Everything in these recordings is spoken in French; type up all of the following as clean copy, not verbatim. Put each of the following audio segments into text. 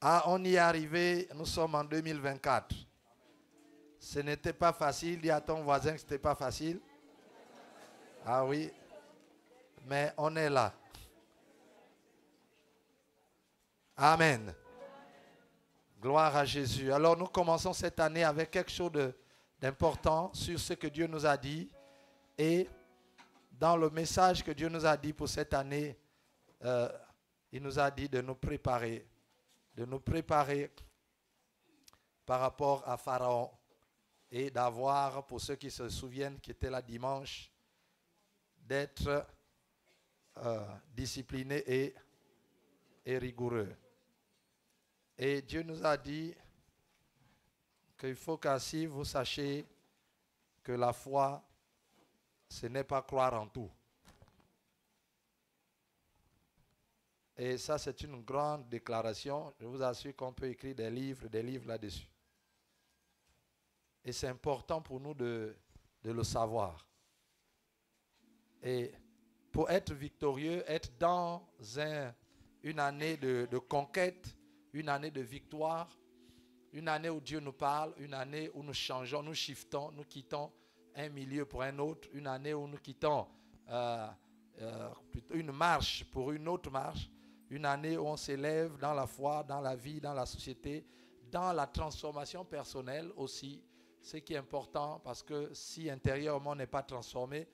Ah, on y est arrivé, nous sommes en 2024. Ce n'était pas facile, dis à ton voisin que ce n'était pas facile. Ah oui, mais on est là. Amen. Gloire à Jésus. Alors nous commençons cette année avec quelque chose d'important sur ce que Dieu nous a dit. Et dans le message que Dieu nous a dit pour cette année, il nous a dit de nous préparer par rapport à Pharaon et d'avoir, pour ceux qui se souviennent qui étaient là dimanche, d'être disciplinés et rigoureux. Et Dieu nous a dit qu'il faut qu'ainsi vous sachiez que la foi, ce n'est pas croire en tout. Et ça, c'est une grande déclaration. Je vous assure qu'on peut écrire des livres là-dessus. Et c'est important pour nous de le savoir. Et pour être victorieux, être dans une année de conquête, une année de victoire, une année où Dieu nous parle, une année où nous changeons, nous shiftons, nous quittons un milieu pour un autre, une année où nous quittons une marche pour une autre marche, une année où on s'élève dans la foi, dans la vie, dans la société, dans la transformation personnelle aussi, ce qui est important parce que si intérieurement on n'est pas transformé,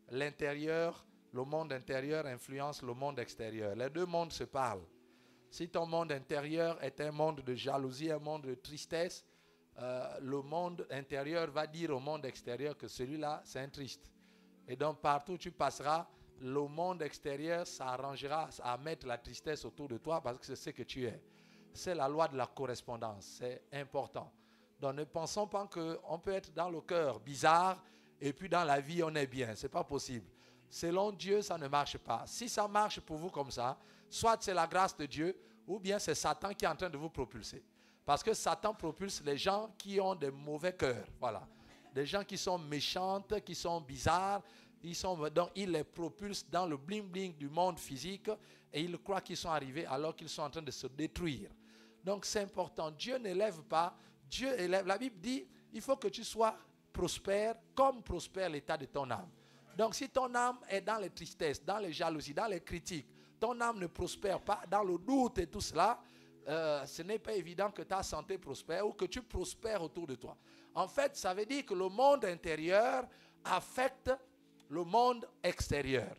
l'intérieur, le monde intérieur influence le monde extérieur. Les deux mondes se parlent. Si ton monde intérieur est un monde de jalousie, un monde de tristesse, le monde intérieur va dire au monde extérieur que celui-là, c'est un triste. Et donc, partout où tu passeras, le monde extérieur s'arrangera à mettre la tristesse autour de toi parce que c'est ce que tu es. C'est la loi de la correspondance. C'est important. Donc, ne pensons pas qu'on peut être dans le cœur bizarre et puis dans la vie, on est bien. Ce n'est pas possible. Selon Dieu, ça ne marche pas. Si ça marche pour vous comme ça, soit c'est la grâce de Dieu, ou bien c'est Satan qui est en train de vous propulser. Parce que Satan propulse les gens qui ont des mauvais cœurs. Voilà. Des gens qui sont méchantes, qui sont bizarres. Donc il les propulse dans le bling-bling du monde physique et ils croient qu'ils sont arrivés alors qu'ils sont en train de se détruire. Donc c'est important. Dieu n'élève pas. Dieu élève. La Bible dit, il faut que tu sois prospère comme prospère l'état de ton âme. Donc si ton âme est dans les tristesses, dans les jalousies, dans les critiques, ton âme ne prospère pas, dans le doute et tout cela, ce n'est pas évident que ta santé prospère ou que tu prospères autour de toi. En fait, ça veut dire que le monde intérieur affecte le monde extérieur.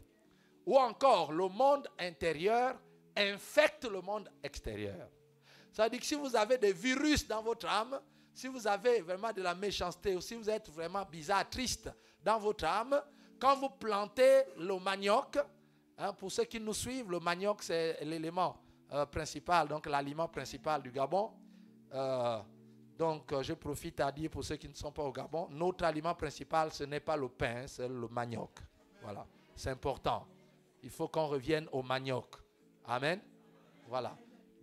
Ou encore, le monde intérieur infecte le monde extérieur. Ça veut dire que si vous avez des virus dans votre âme, si vous avez vraiment de la méchanceté ou si vous êtes vraiment bizarre, triste dans votre âme, quand vous plantez le manioc, pour ceux qui nous suivent, le manioc c'est l'élément principal, donc l'aliment principal du Gabon. Donc je profite à dire pour ceux qui ne sont pas au Gabon, notre aliment principal ce n'est pas le pain, c'est le manioc. Voilà, c'est important. Il faut qu'on revienne au manioc. Amen. Voilà.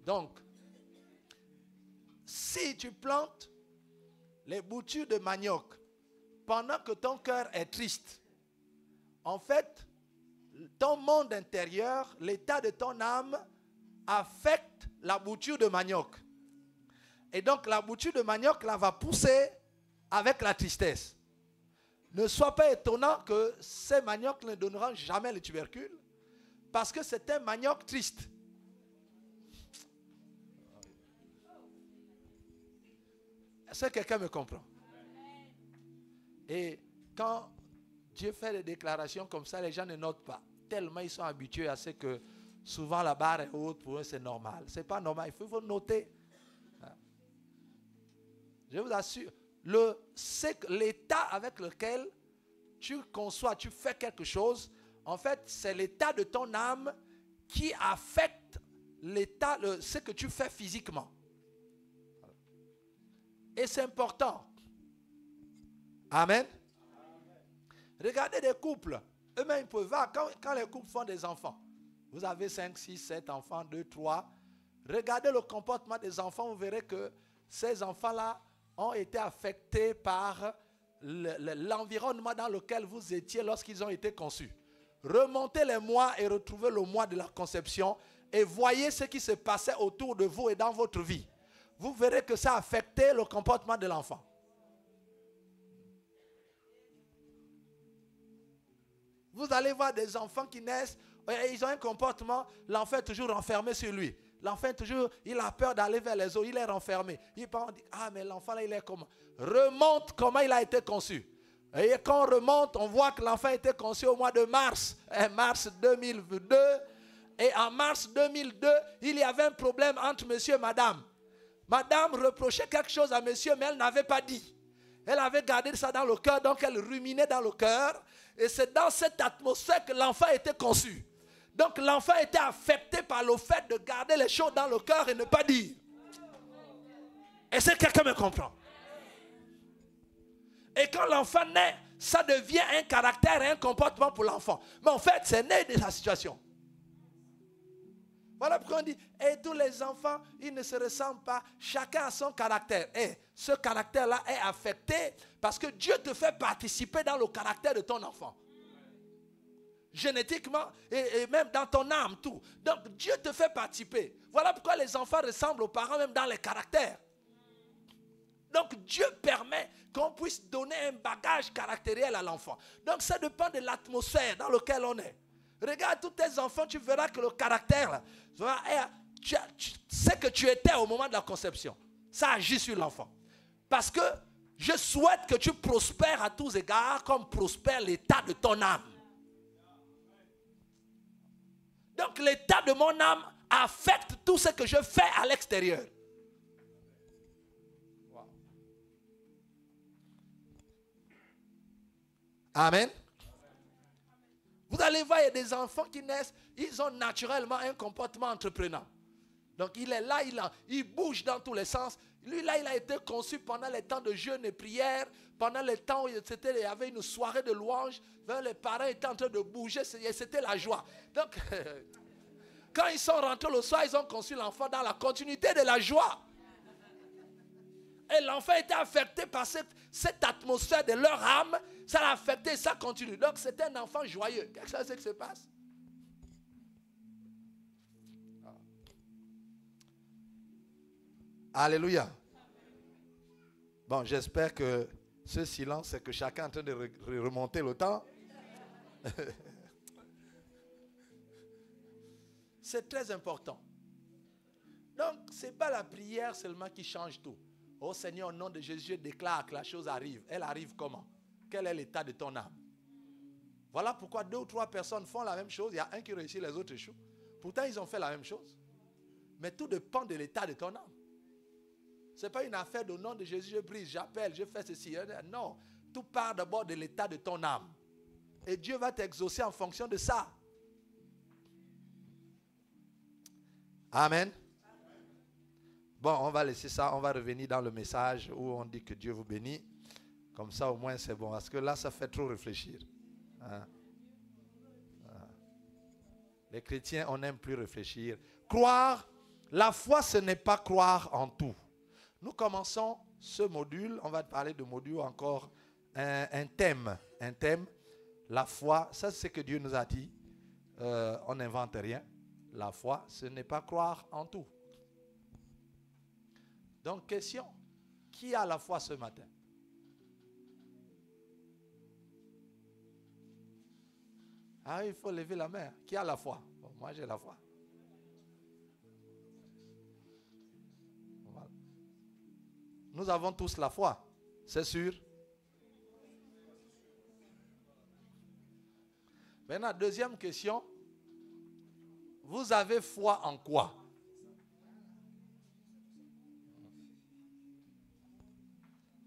Donc, si tu plantes les boutures de manioc pendant que ton cœur est triste, en fait, ton monde intérieur, l'état de ton âme affecte la bouture de manioc. Et donc la bouture de manioc là, va pousser avec la tristesse. Ne sois pas étonnant que ces maniocs ne donneront jamais le tubercule parce que c'est un manioc triste. Est-ce que quelqu'un me comprend? Et quand Dieu fait des déclarations comme ça, les gens ne notent pas. Tellement ils sont habitués à ce que souvent la barre est haute, pour eux c'est normal. Ce n'est pas normal, il faut noter. Je vous assure, l'état avec lequel tu conçois, tu fais quelque chose, en fait c'est l'état de ton âme qui affecte ce que tu fais physiquement. Et c'est important. Amen. Regardez des couples. Eux-mêmes, ils peuvent voir quand les couples font des enfants. Vous avez 5, 6, 7 enfants, 2, 3. Regardez le comportement des enfants. Vous verrez que ces enfants-là ont été affectés par l'environnement dans lequel vous étiez lorsqu'ils ont été conçus. Remontez les mois et retrouvez le mois de la conception et voyez ce qui se passait autour de vous et dans votre vie. Vous verrez que ça a affecté le comportement de l'enfant. Vous allez voir des enfants qui naissent, et ils ont un comportement, l'enfant est toujours renfermé sur lui. L'enfant est toujours, il a peur d'aller vers les eaux, il est renfermé. Il pense, ah mais l'enfant là il est comment? Remonte comment il a été conçu. Et quand on remonte, on voit que l'enfant a été conçu au mois de mars, mars 2002. Et en mars 2002, il y avait un problème entre monsieur et madame. Madame reprochait quelque chose à monsieur, mais elle n'avait pas dit. Elle avait gardé ça dans le cœur, donc elle ruminait dans le cœur. Et c'est dans cette atmosphère que l'enfant a été conçu. Donc l'enfant était affecté par le fait de garder les choses dans le cœur et ne pas dire. Est-ce que quelqu'un me comprend? Et quand l'enfant naît, ça devient un caractère et un comportement pour l'enfant. Mais en fait, c'est né de sa situation. Voilà pourquoi on dit, et tous les enfants, ils ne se ressemblent pas. Chacun a son caractère. Et ce caractère-là est affecté parce que Dieu te fait participer dans le caractère de ton enfant. Génétiquement et même dans ton âme, tout. Donc Dieu te fait participer. Voilà pourquoi les enfants ressemblent aux parents même dans les caractères. Donc Dieu permet qu'on puisse donner un bagage caractériel à l'enfant. Donc ça dépend de l'atmosphère dans laquelle on est. Regarde tous tes enfants, tu verras que le caractère, c'est que tu étais au moment de la conception. Ça agit sur l'enfant. Parce que je souhaite que tu prospères à tous égards comme prospère l'état de ton âme. Donc l'état de mon âme affecte tout ce que je fais à l'extérieur. Wow. Amen. Vous allez voir, il y a des enfants qui naissent, ils ont naturellement un comportement entreprenant. Donc il est là, il bouge dans tous les sens. Lui là, il a été conçu pendant les temps de jeûne et prière, pendant les temps où il y avait une soirée de louange, les parents étaient en train de bouger, c'était la joie. Donc, quand ils sont rentrés le soir, ils ont conçu l'enfant dans la continuité de la joie. Et l'enfant était affecté par cette atmosphère de leur âme. Ça l'a affecté, ça continue. Donc c'est un enfant joyeux. Qu'est-ce que qui se passe? Alléluia. Bon, j'espère que ce silence, c'est que chacun est en train de remonter le temps. C'est très important. Donc, ce n'est pas la prière seulement qui change tout. Oh Seigneur, au nom de Jésus, je déclare que la chose arrive. Elle arrive comment? Quel est l'état de ton âme? Voilà pourquoi 2 ou 3 personnes font la même chose. Il y a un qui réussit, les autres échouent. Pourtant, ils ont fait la même chose. Mais tout dépend de l'état de ton âme. Ce n'est pas une affaire de nom de Jésus, je brise, j'appelle, je fais ceci. Non, tout part d'abord de l'état de ton âme. Et Dieu va t'exaucer en fonction de ça. Amen. Bon, on va laisser ça, on va revenir dans le message où on dit que Dieu vous bénit. Comme ça, au moins, c'est bon. Parce que là, ça fait trop réfléchir. Hein? Les chrétiens, on n'aime plus réfléchir. Croire, la foi, ce n'est pas croire en tout. Nous commençons ce module, on va parler de module encore, un thème. Un thème, la foi, ça c'est ce que Dieu nous a dit. On n'invente rien. La foi, ce n'est pas croire en tout. Donc, question, qui a la foi ce matin? Ah, il faut lever la main. Qui a la foi? Bon, moi, j'ai la foi. Voilà. Nous avons tous la foi, c'est sûr. Maintenant, deuxième question. Vous avez foi en quoi?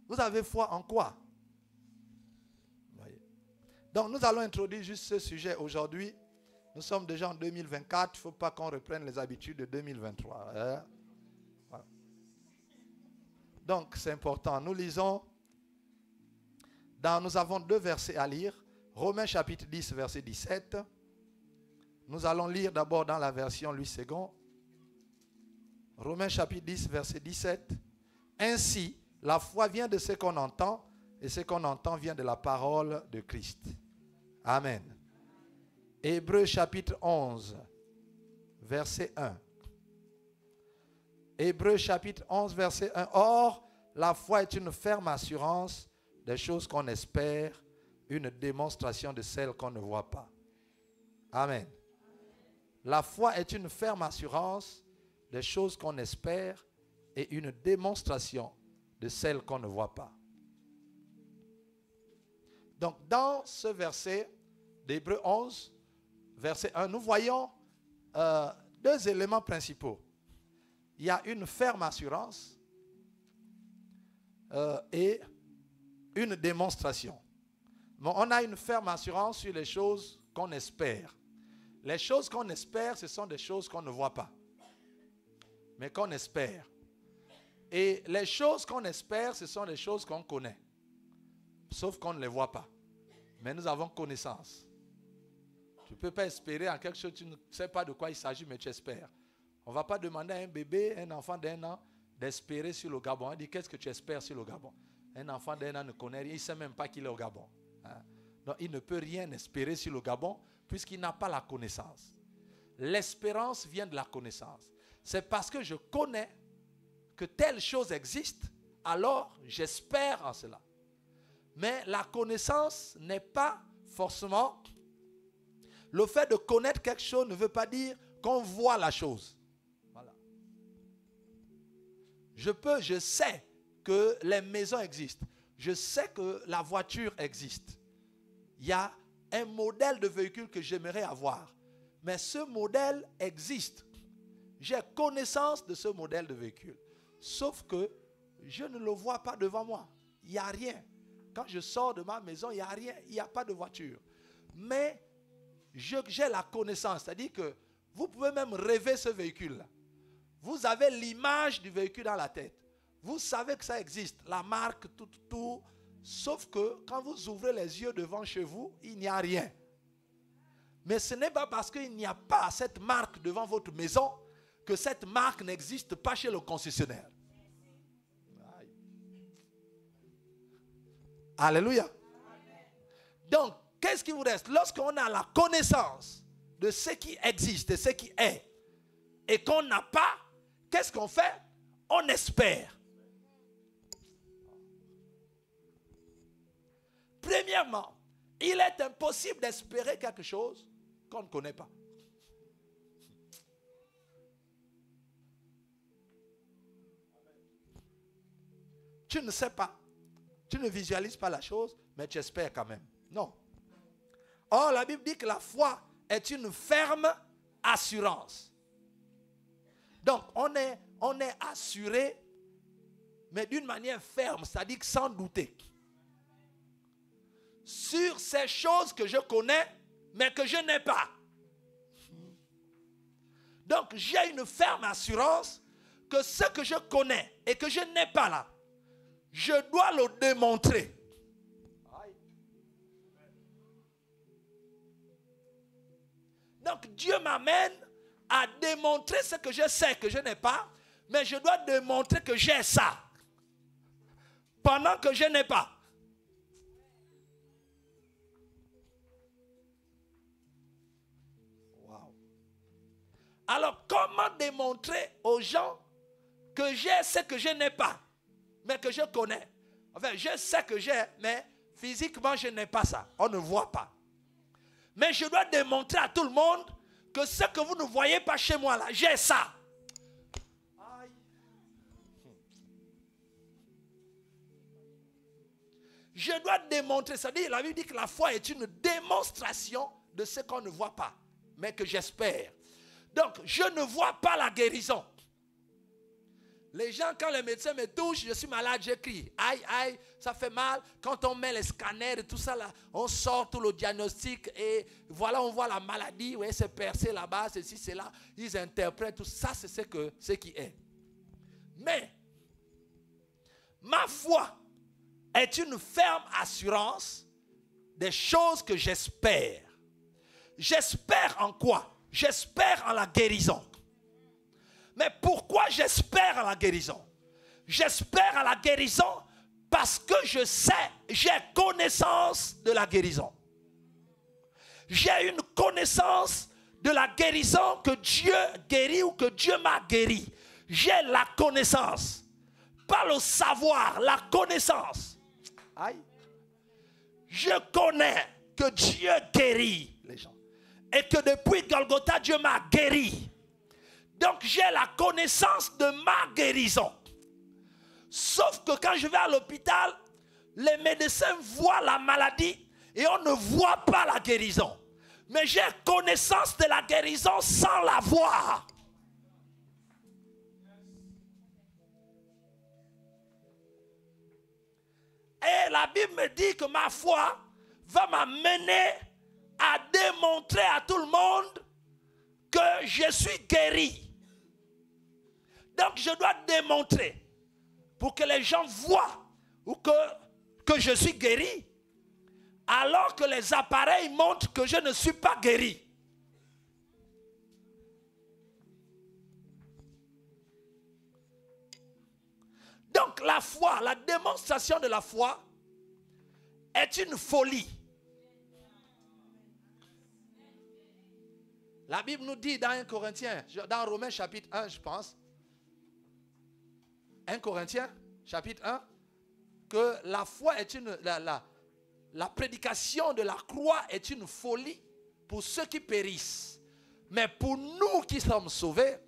Vous avez foi en quoi? Voyez. Donc nous allons introduire juste ce sujet aujourd'hui. Nous sommes déjà en 2024. Il ne faut pas qu'on reprenne les habitudes de 2023. Hein? Voilà. Donc c'est important. Nous lisons. Nous avons 2 versets à lire. Romains chapitre 10, verset 17. Nous allons lire d'abord dans la version Louis II. Romains chapitre 10, verset 17. Ainsi, la foi vient de ce qu'on entend, et ce qu'on entend vient de la parole de Christ. Amen. Hébreux chapitre 11, verset 1. Hébreux chapitre 11, verset 1. Or, la foi est une ferme assurance des choses qu'on espère, une démonstration de celles qu'on ne voit pas. Amen. La foi est une ferme assurance des choses qu'on espère et une démonstration de celles qu'on ne voit pas. Donc, dans ce verset d'Hébreux 11, verset 1, nous voyons deux éléments principaux. Il y a une ferme assurance et une démonstration. Bon, on a une ferme assurance sur les choses qu'on espère. Les choses qu'on espère, ce sont des choses qu'on ne voit pas, mais qu'on espère. Et les choses qu'on espère, ce sont des choses qu'on connaît, sauf qu'on ne les voit pas. Mais nous avons connaissance. Tu ne peux pas espérer en quelque chose, tu ne sais pas de quoi il s'agit, mais tu espères. On ne va pas demander à un bébé, un enfant d'1 an, d'espérer sur le Gabon. On dit, qu'est-ce que tu espères sur le Gabon? Un enfant d'1 an ne connaît rien, il ne sait même pas qu'il est au Gabon. Hein? Donc, il ne peut rien espérer sur le Gabon, puisqu'il n'a pas la connaissance. L'espérance vient de la connaissance. C'est parce que je connais que telle chose existe, alors j'espère en cela. Mais la connaissance n'est pas forcément... Le fait de connaître quelque chose ne veut pas dire qu'on voit la chose. Voilà. Je sais que les maisons existent. Je sais que la voiture existe. Il y a un modèle de véhicule que j'aimerais avoir. Mais ce modèle existe. J'ai connaissance de ce modèle de véhicule. Sauf que je ne le vois pas devant moi. Il n'y a rien. Quand je sors de ma maison, il n'y a rien. Il n'y a pas de voiture. Mais j'ai la connaissance. C'est-à-dire que vous pouvez même rêver ce véhicule-là. Vous avez l'image du véhicule dans la tête. Vous savez que ça existe. La marque, tout. Sauf que quand vous ouvrez les yeux devant chez vous, il n'y a rien. Mais ce n'est pas parce qu'il n'y a pas cette marque devant votre maison que cette marque n'existe pas chez le concessionnaire. Aïe. Alléluia. Donc, qu'est-ce qui vous reste? Lorsqu'on a la connaissance de ce qui existe, de ce qui est, et qu'on n'a pas, qu'est-ce qu'on fait? On espère. Premièrement, il est impossible d'espérer quelque chose qu'on ne connaît pas. Tu ne sais pas, tu ne visualises pas la chose, mais tu espères quand même. Non. Or, la Bible dit que la foi est une ferme assurance. Donc, on est assuré, mais d'une manière ferme, c'est-à-dire sans douter. Sur ces choses que je connais, mais que je n'ai pas. Donc, j'ai une ferme assurance que ce que je connais et que je n'ai pas là, je dois le démontrer. Donc, Dieu m'amène à démontrer ce que je sais que je n'ai pas, mais je dois démontrer que j'ai ça pendant que je n'ai pas. Wow. Alors, comment démontrer aux gens que j'ai ce que je n'ai pas, mais que je connais? Enfin, je sais que j'ai, mais physiquement, je n'ai pas ça. On ne voit pas. Mais je dois démontrer à tout le monde que ce que vous ne voyez pas chez moi là, j'ai ça. Aïe. Je dois démontrer, c'est-à-dire la Bible dit que la foi est une démonstration de ce qu'on ne voit pas, mais que j'espère. Donc, je ne vois pas la guérison. Les gens, quand les médecins me touchent, je suis malade, j'écris. Aïe, aïe, ça fait mal. Quand on met les scanners et tout ça, là, on sort tout le diagnostic et voilà, on voit la maladie. Oui, c'est percé là-bas, ceci, c'est là. Ils interprètent tout ça, c'est ce qui est. Mais, ma foi est une ferme assurance des choses que j'espère. J'espère en quoi? J'espère en la guérison. Mais pourquoi j'espère à la guérison? J'espère à la guérison parce que je sais, j'ai connaissance de la guérison. J'ai une connaissance de la guérison que Dieu guérit ou que Dieu m'a guéri. J'ai la connaissance. Pas le savoir, la connaissance. Aïe. Je connais que Dieu guérit les gens. Et que depuis Golgotha, Dieu m'a guéri. Donc j'ai la connaissance de ma guérison. Sauf que quand je vais à l'hôpital, les médecins voient la maladie et on ne voit pas la guérison. Mais j'ai connaissance de la guérison sans la voir. Et la Bible me dit que ma foi va m'amener à démontrer à tout le monde que je suis guéri. Donc je dois démontrer pour que les gens voient ou que je suis guéri, alors que les appareils montrent que je ne suis pas guéri. Donc la foi, la démonstration de la foi est une folie. La Bible nous dit dans 1 Corinthiens, dans Romains chapitre 1 je pense, 1 Corinthiens chapitre 1, que la foi est la prédication de la croix est une folie pour ceux qui périssent. Mais pour nous qui sommes sauvés,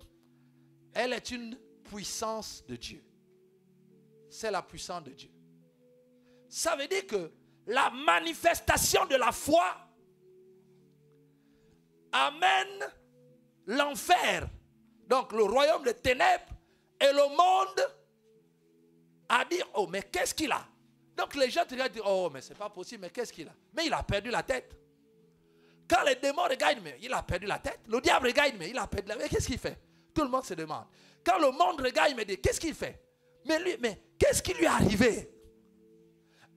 elle est une puissance de Dieu. C'est la puissance de Dieu. Ça veut dire que la manifestation de la foi amène l'enfer, donc le royaume des ténèbres et le monde à dire, oh mais qu'est-ce qu'il a? Donc les gens te regardent et disent, oh mais c'est pas possible, mais qu'est-ce qu'il a? Mais il a perdu la tête. Quand les démons regardent, mais il a perdu la tête. Le diable regarde, mais il a perdu la tête. Mais qu'est-ce qu'il fait? Tout le monde se demande. Quand le monde regarde, il me dit, qu'est-ce qu'il fait? Mais lui, mais qu'est-ce qui lui est arrivé?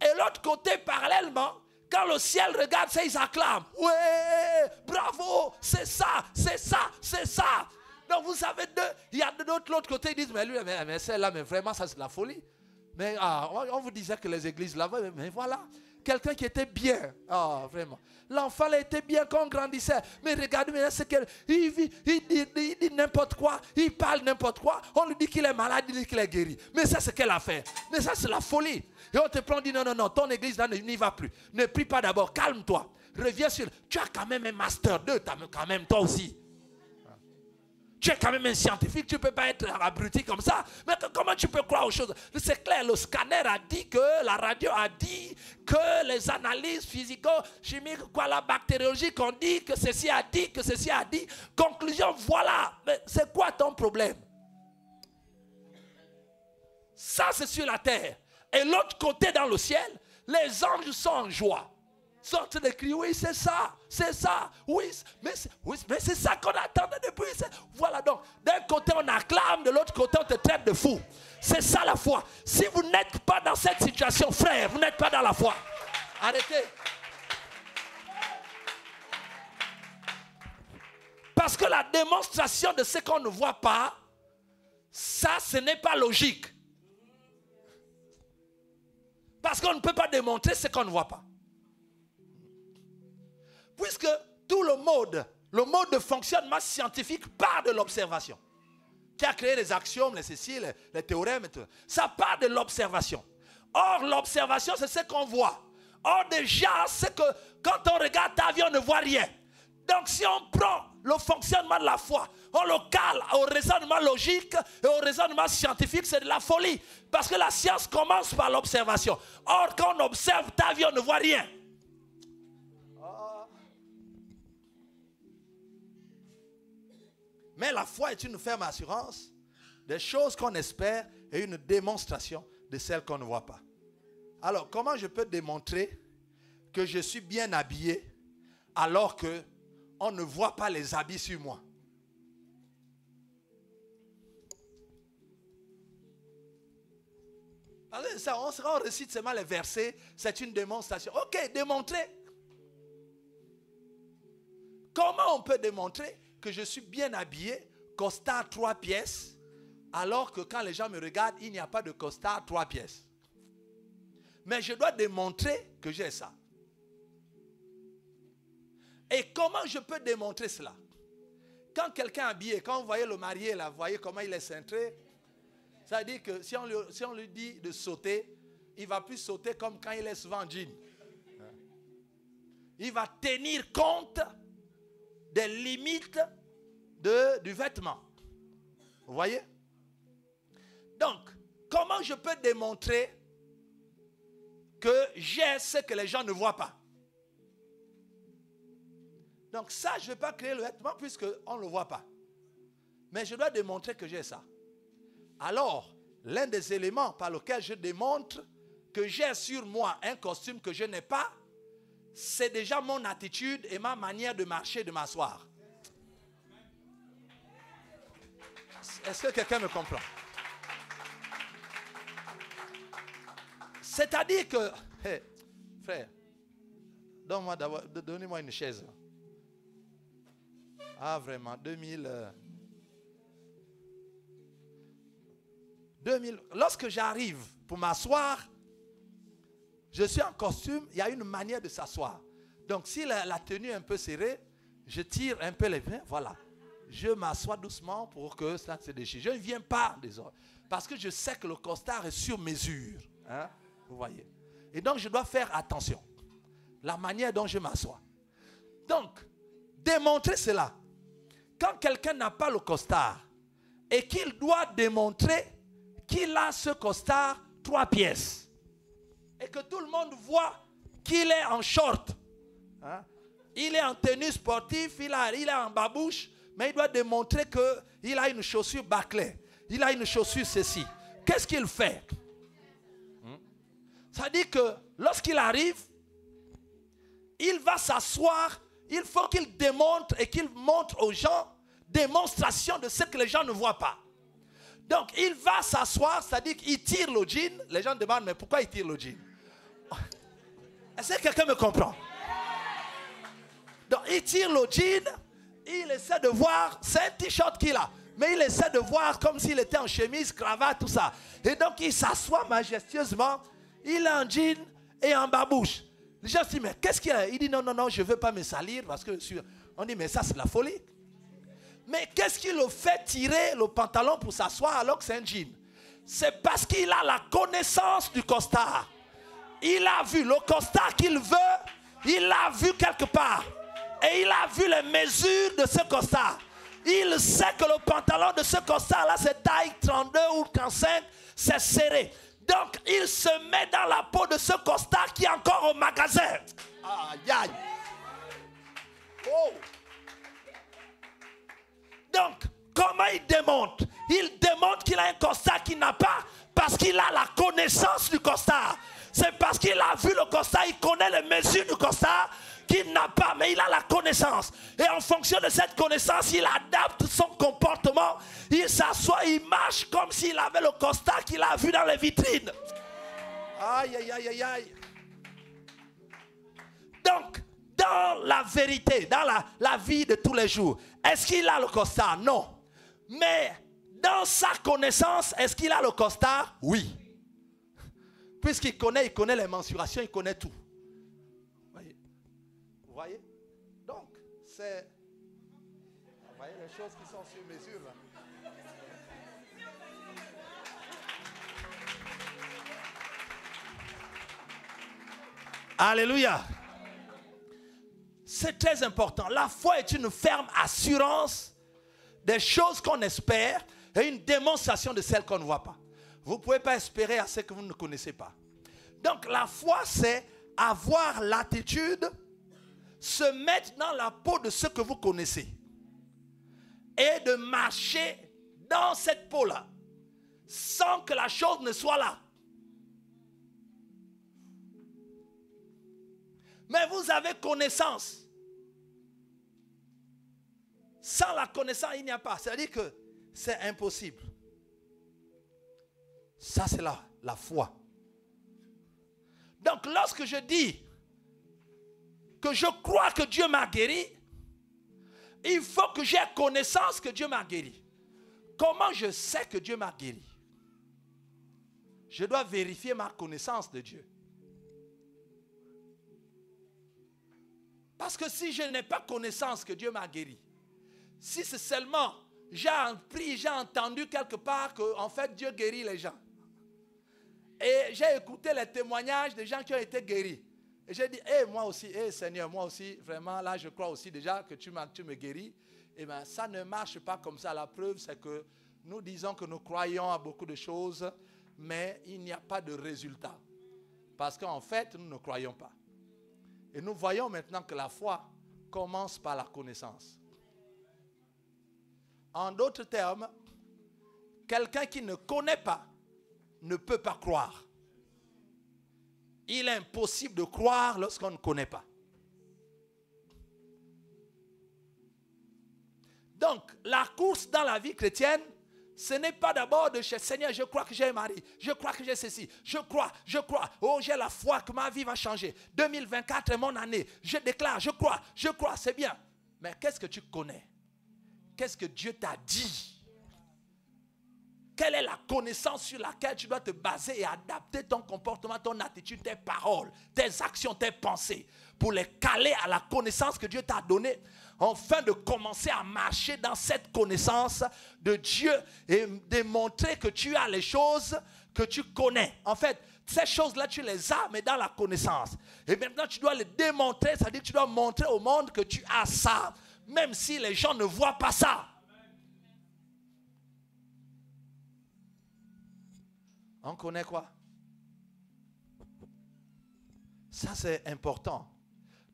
Et l'autre côté, parallèlement, quand le ciel regarde ça, ils acclament. Ouais, bravo, c'est ça, c'est ça, c'est ça. Donc vous savez, il y a d'autres, l'autre côté, ils disent, mais lui, mais celle-là, mais vraiment, ça c'est de la folie. Mais on vous disait que les églises là-bas, mais voilà, quelqu'un qui était bien, vraiment. L'enfant là était bien quand on grandissait. Mais regardez, mais c'est il dit n'importe quoi, il parle n'importe quoi. On lui dit qu'il est malade, il dit qu'il est guéri. Mais ça, c'est quelle affaire? Mais ça, c'est la folie. Et on te prend, on dit non, ton église là n'y va plus. Ne prie pas d'abord, calme-toi. Reviens sur. Tu as quand même un master 2, tu as quand même toi aussi. Tu es quand même un scientifique, tu ne peux pas être abruti comme ça. Mais comment tu peux croire aux choses? C'est clair, le scanner a dit que, la radio a dit que, les analyses physico-chimiques, la bactériologique ont dit que ceci a dit, que ceci a dit. Conclusion, voilà. Mais c'est quoi ton problème? Ça, c'est sur la terre. Et l'autre côté, dans le ciel, les anges sont en joie. Sortent des cris, oui, c'est ça, oui, mais c'est ça qu'on attendait depuis. Voilà, donc, d'un côté on acclame, de l'autre côté on te traite de fou. C'est ça la foi. Si vous n'êtes pas dans cette situation, frère, vous n'êtes pas dans la foi. Arrêtez. Parce que la démonstration de ce qu'on ne voit pas, ça, ce n'est pas logique. Parce qu'on ne peut pas démontrer ce qu'on ne voit pas. Puisque tout le mode de fonctionnement scientifique part de l'observation. Qui a créé les axiomes, les ceci, les théorèmes et tout. Ça part de l'observation. Or, l'observation, c'est ce qu'on voit. Or, déjà, c'est que quand on regarde ta vie, on ne voit rien. Donc, si on prend le fonctionnement de la foi, on le cale au raisonnement logique et au raisonnement scientifique, c'est de la folie. Parce que la science commence par l'observation. Or, quand on observe ta vie, on ne voit rien. Mais la foi est une ferme assurance des choses qu'on espère et une démonstration de celles qu'on ne voit pas. Alors, comment je peux démontrer que je suis bien habillé alors qu'on ne voit pas les habits sur moi? Ça, on récite seulement les versets, c'est une démonstration. Ok, démontrer. Comment on peut démontrer que je suis bien habillé, costard 3 pièces, alors que quand les gens me regardent, il n'y a pas de costard 3 pièces. Mais je dois démontrer que j'ai ça. Et comment je peux démontrer cela? quand quelqu'un est habillé, quand vous voyez le marié là, vous voyez comment il est cintré. Ça veut dire que si on lui dit de sauter, il ne va plus sauter comme quand il est souvent en jean. Il va tenir compte des limites du vêtement. Vous voyez? Donc, comment je peux démontrer que j'ai ce que les gens ne voient pas? Donc ça, je ne vais pas créer le vêtement puisqu'on ne le voit pas. Mais je dois démontrer que j'ai ça. Alors, l'un des éléments par lequel je démontre que j'ai sur moi un costume que je n'ai pas, c'est déjà mon attitude et ma manière de marcher, de m'asseoir. Est-ce que quelqu'un me comprend? C'est-à-dire que, hey, frère, donnez-moi une chaise. Ah, vraiment, 2000, lorsque j'arrive pour m'asseoir, je suis en costume, il y a une manière de s'asseoir. Donc, si la tenue est un peu serrée, je tire un peu les mains, voilà. Je m'assois doucement pour que ça se déchire. Je ne viens pas des autres. Parce que je sais que le costard est sur mesure. Hein? Vous voyez. Et donc, je dois faire attention. La manière dont je m'assois. Donc, démontrer cela. Quand quelqu'un n'a pas le costard et qu'il doit démontrer qu'il a ce costard 3 pièces et que tout le monde voit qu'il est en short, hein? Il est en tenue sportive, il est en babouche, mais il doit démontrer qu'il a une chaussure bâclée, il a une chaussure ceci. Qu'est-ce qu'il fait? Ça dit que lorsqu'il arrive, il va s'asseoir. Il faut qu'il démontre et qu'il montre aux gens démonstration de ce que les gens ne voient pas. Donc, il va s'asseoir, c'est-à-dire qu'il tire le jean. Les gens demandent, mais pourquoi il tire le jean? Est-ce que quelqu'un me comprend? Donc, il tire le jean, il essaie de voir, c'est un t-shirt qu'il a, mais il essaie de voir comme s'il était en chemise, cravate, tout ça. Et donc, il s'assoit majestueusement, il a un jean et un babouche. Les gens se disent, mais qu'est-ce qu'il y a? Il dit, non, je ne veux pas me salir parce que on dit, mais ça, c'est la folie. Mais qu'est-ce qui le fait tirer le pantalon pour s'asseoir alors que c'est un jean? C'est parce qu'il a la connaissance du costard. Il a vu le costard qu'il veut, il l'a vu quelque part. Et il a vu les mesures de ce costard. Il sait que le pantalon de ce costard-là, c'est taille 32 ou 35, c'est serré. Donc, il se met dans la peau de ce costard qui est encore au magasin. Aïe, aïe. Oh. Donc, comment il démontre? Il démontre qu'il a un costard qu'il n'a pas parce qu'il a la connaissance du costard. C'est parce qu'il a vu le costard, il connaît les mesures du costard qu'il n'a pas, mais il a la connaissance. Et en fonction de cette connaissance, il adapte son comportement. Il s'assoit, il marche comme s'il avait le costard qu'il a vu dans les vitrines. Aïe, aïe, aïe, aïe, aïe. Donc, dans la vérité, dans la vie de tous les jours, est-ce qu'il a le costard? Non. Mais dans sa connaissance, est-ce qu'il a le costard? Oui. Puisqu'il connaît les mensurations, il connaît tout. Vous voyez? Donc, c'est... Vous voyez les choses qui sont sur mesure là. Alléluia. C'est très important. La foi est une ferme assurance des choses qu'on espère et une démonstration de celles qu'on ne voit pas. Vous ne pouvez pas espérer à ce que vous ne connaissez pas. Donc la foi, c'est avoir l'attitude, se mettre dans la peau de ce que vous connaissez et de marcher dans cette peau-là sans que la chose ne soit là. Mais vous avez connaissance. Sans la connaissance, il n'y a pas. C'est-à-dire que c'est impossible. Ça, c'est la foi. Donc, lorsque je dis que je crois que Dieu m'a guéri, il faut que j'ai connaissance que Dieu m'a guéri. Comment je sais que Dieu m'a guéri? Je dois vérifier ma connaissance de Dieu. Parce que si je n'ai pas connaissance que Dieu m'a guéri, Si c'est seulement, j'ai appris, j'ai entendu quelque part que en fait Dieu guérit les gens. Et j'ai écouté les témoignages des gens qui ont été guéris. Et j'ai dit, moi aussi, Seigneur, moi aussi, vraiment, là, je crois aussi déjà que tu me guéris. Eh bien, ça ne marche pas comme ça. La preuve, c'est que nous disons que nous croyons à beaucoup de choses, mais il n'y a pas de résultat. Parce qu'en fait, nous ne croyons pas. Et nous voyons maintenant que la foi commence par la connaissance. En d'autres termes, quelqu'un qui ne connaît pas ne peut pas croire. Il est impossible de croire lorsqu'on ne connaît pas. Donc, la course dans la vie chrétienne, ce n'est pas d'abord de chercher, Seigneur, je crois que j'ai un mari, je crois que j'ai ceci, je crois, oh, j'ai la foi que ma vie va changer. 2024 est mon année, je déclare, je crois, c'est bien. Mais qu'est-ce que tu connais? Qu'est-ce que Dieu t'a dit? Quelle est la connaissance sur laquelle tu dois te baser et adapter ton comportement, ton attitude, tes paroles, tes actions, tes pensées pour les caler à la connaissance que Dieu t'a donnée afin de commencer à marcher dans cette connaissance de Dieu et démontrer que tu as les choses que tu connais. En fait, ces choses-là, tu les as, mais dans la connaissance. Et maintenant, tu dois les démontrer, c'est-à-dire que tu dois montrer au monde que tu as ça, même si les gens ne voient pas ça. On connaît quoi? Ça, c'est important.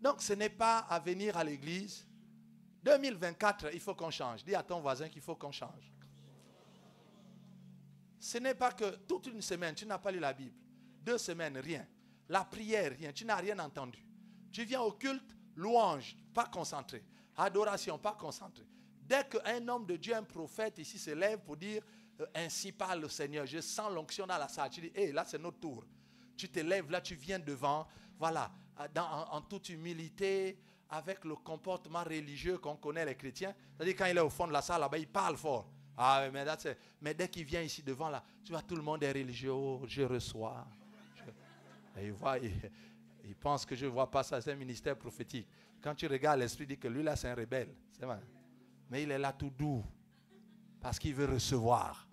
Donc, ce n'est pas à venir à l'église. 2024, il faut qu'on change. Dis à ton voisin qu'il faut qu'on change. Ce n'est pas que toute une semaine, tu n'as pas lu la Bible. 2 semaines, rien. La prière, rien. Tu n'as rien entendu. Tu viens au culte, louange, pas concentré. Adoration, pas concentré. Dès qu'un homme de Dieu, un prophète ici se lève pour dire ainsi parle le Seigneur, je sens l'onction dans la salle. Tu dis, là c'est notre tour. Tu te lèves là, tu viens devant, voilà, en toute humilité, avec le comportement religieux qu'on connaît les chrétiens. C'est-à-dire quand il est au fond de la salle, là-bas, il parle fort. Mais dès qu'il vient ici devant là, tu vois, tout le monde est religieux. Oh, je reçois. Et il pense que je ne vois pas ça, c'est un ministère prophétique. Quand tu regardes, l'esprit dit que lui là c'est un rebelle. C'est vrai. Mais il est là tout doux. Parce qu'il veut recevoir.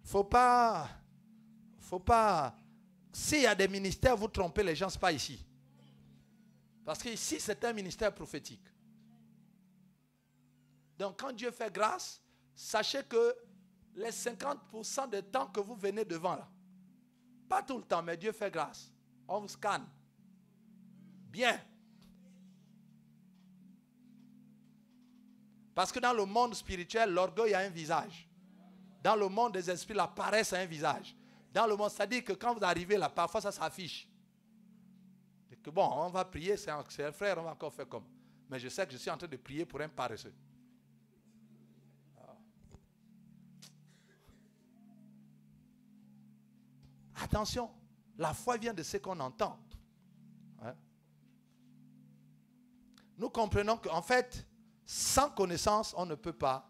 Faut pas. S'il y a des ministères, vous trompez les gens, ce n'est pas ici. Parce qu'ici, c'est un ministère prophétique. Donc, quand Dieu fait grâce, sachez que les 50% de temps que vous venez devant là, pas tout le temps, mais Dieu fait grâce. On vous scanne. Bien. Parce que dans le monde spirituel, l'orgueil a un visage. Dans le monde des esprits, la paresse a un visage. Dans le monde, c'est-à-dire que quand vous arrivez là, parfois ça s'affiche. Et que bon, on va prier, c'est un frère, on va encore faire comme. Mais je sais que je suis en train de prier pour un paresseux. Attention, la foi vient de ce qu'on entend. Ouais. Nous comprenons qu'en fait, sans connaissance, on ne peut pas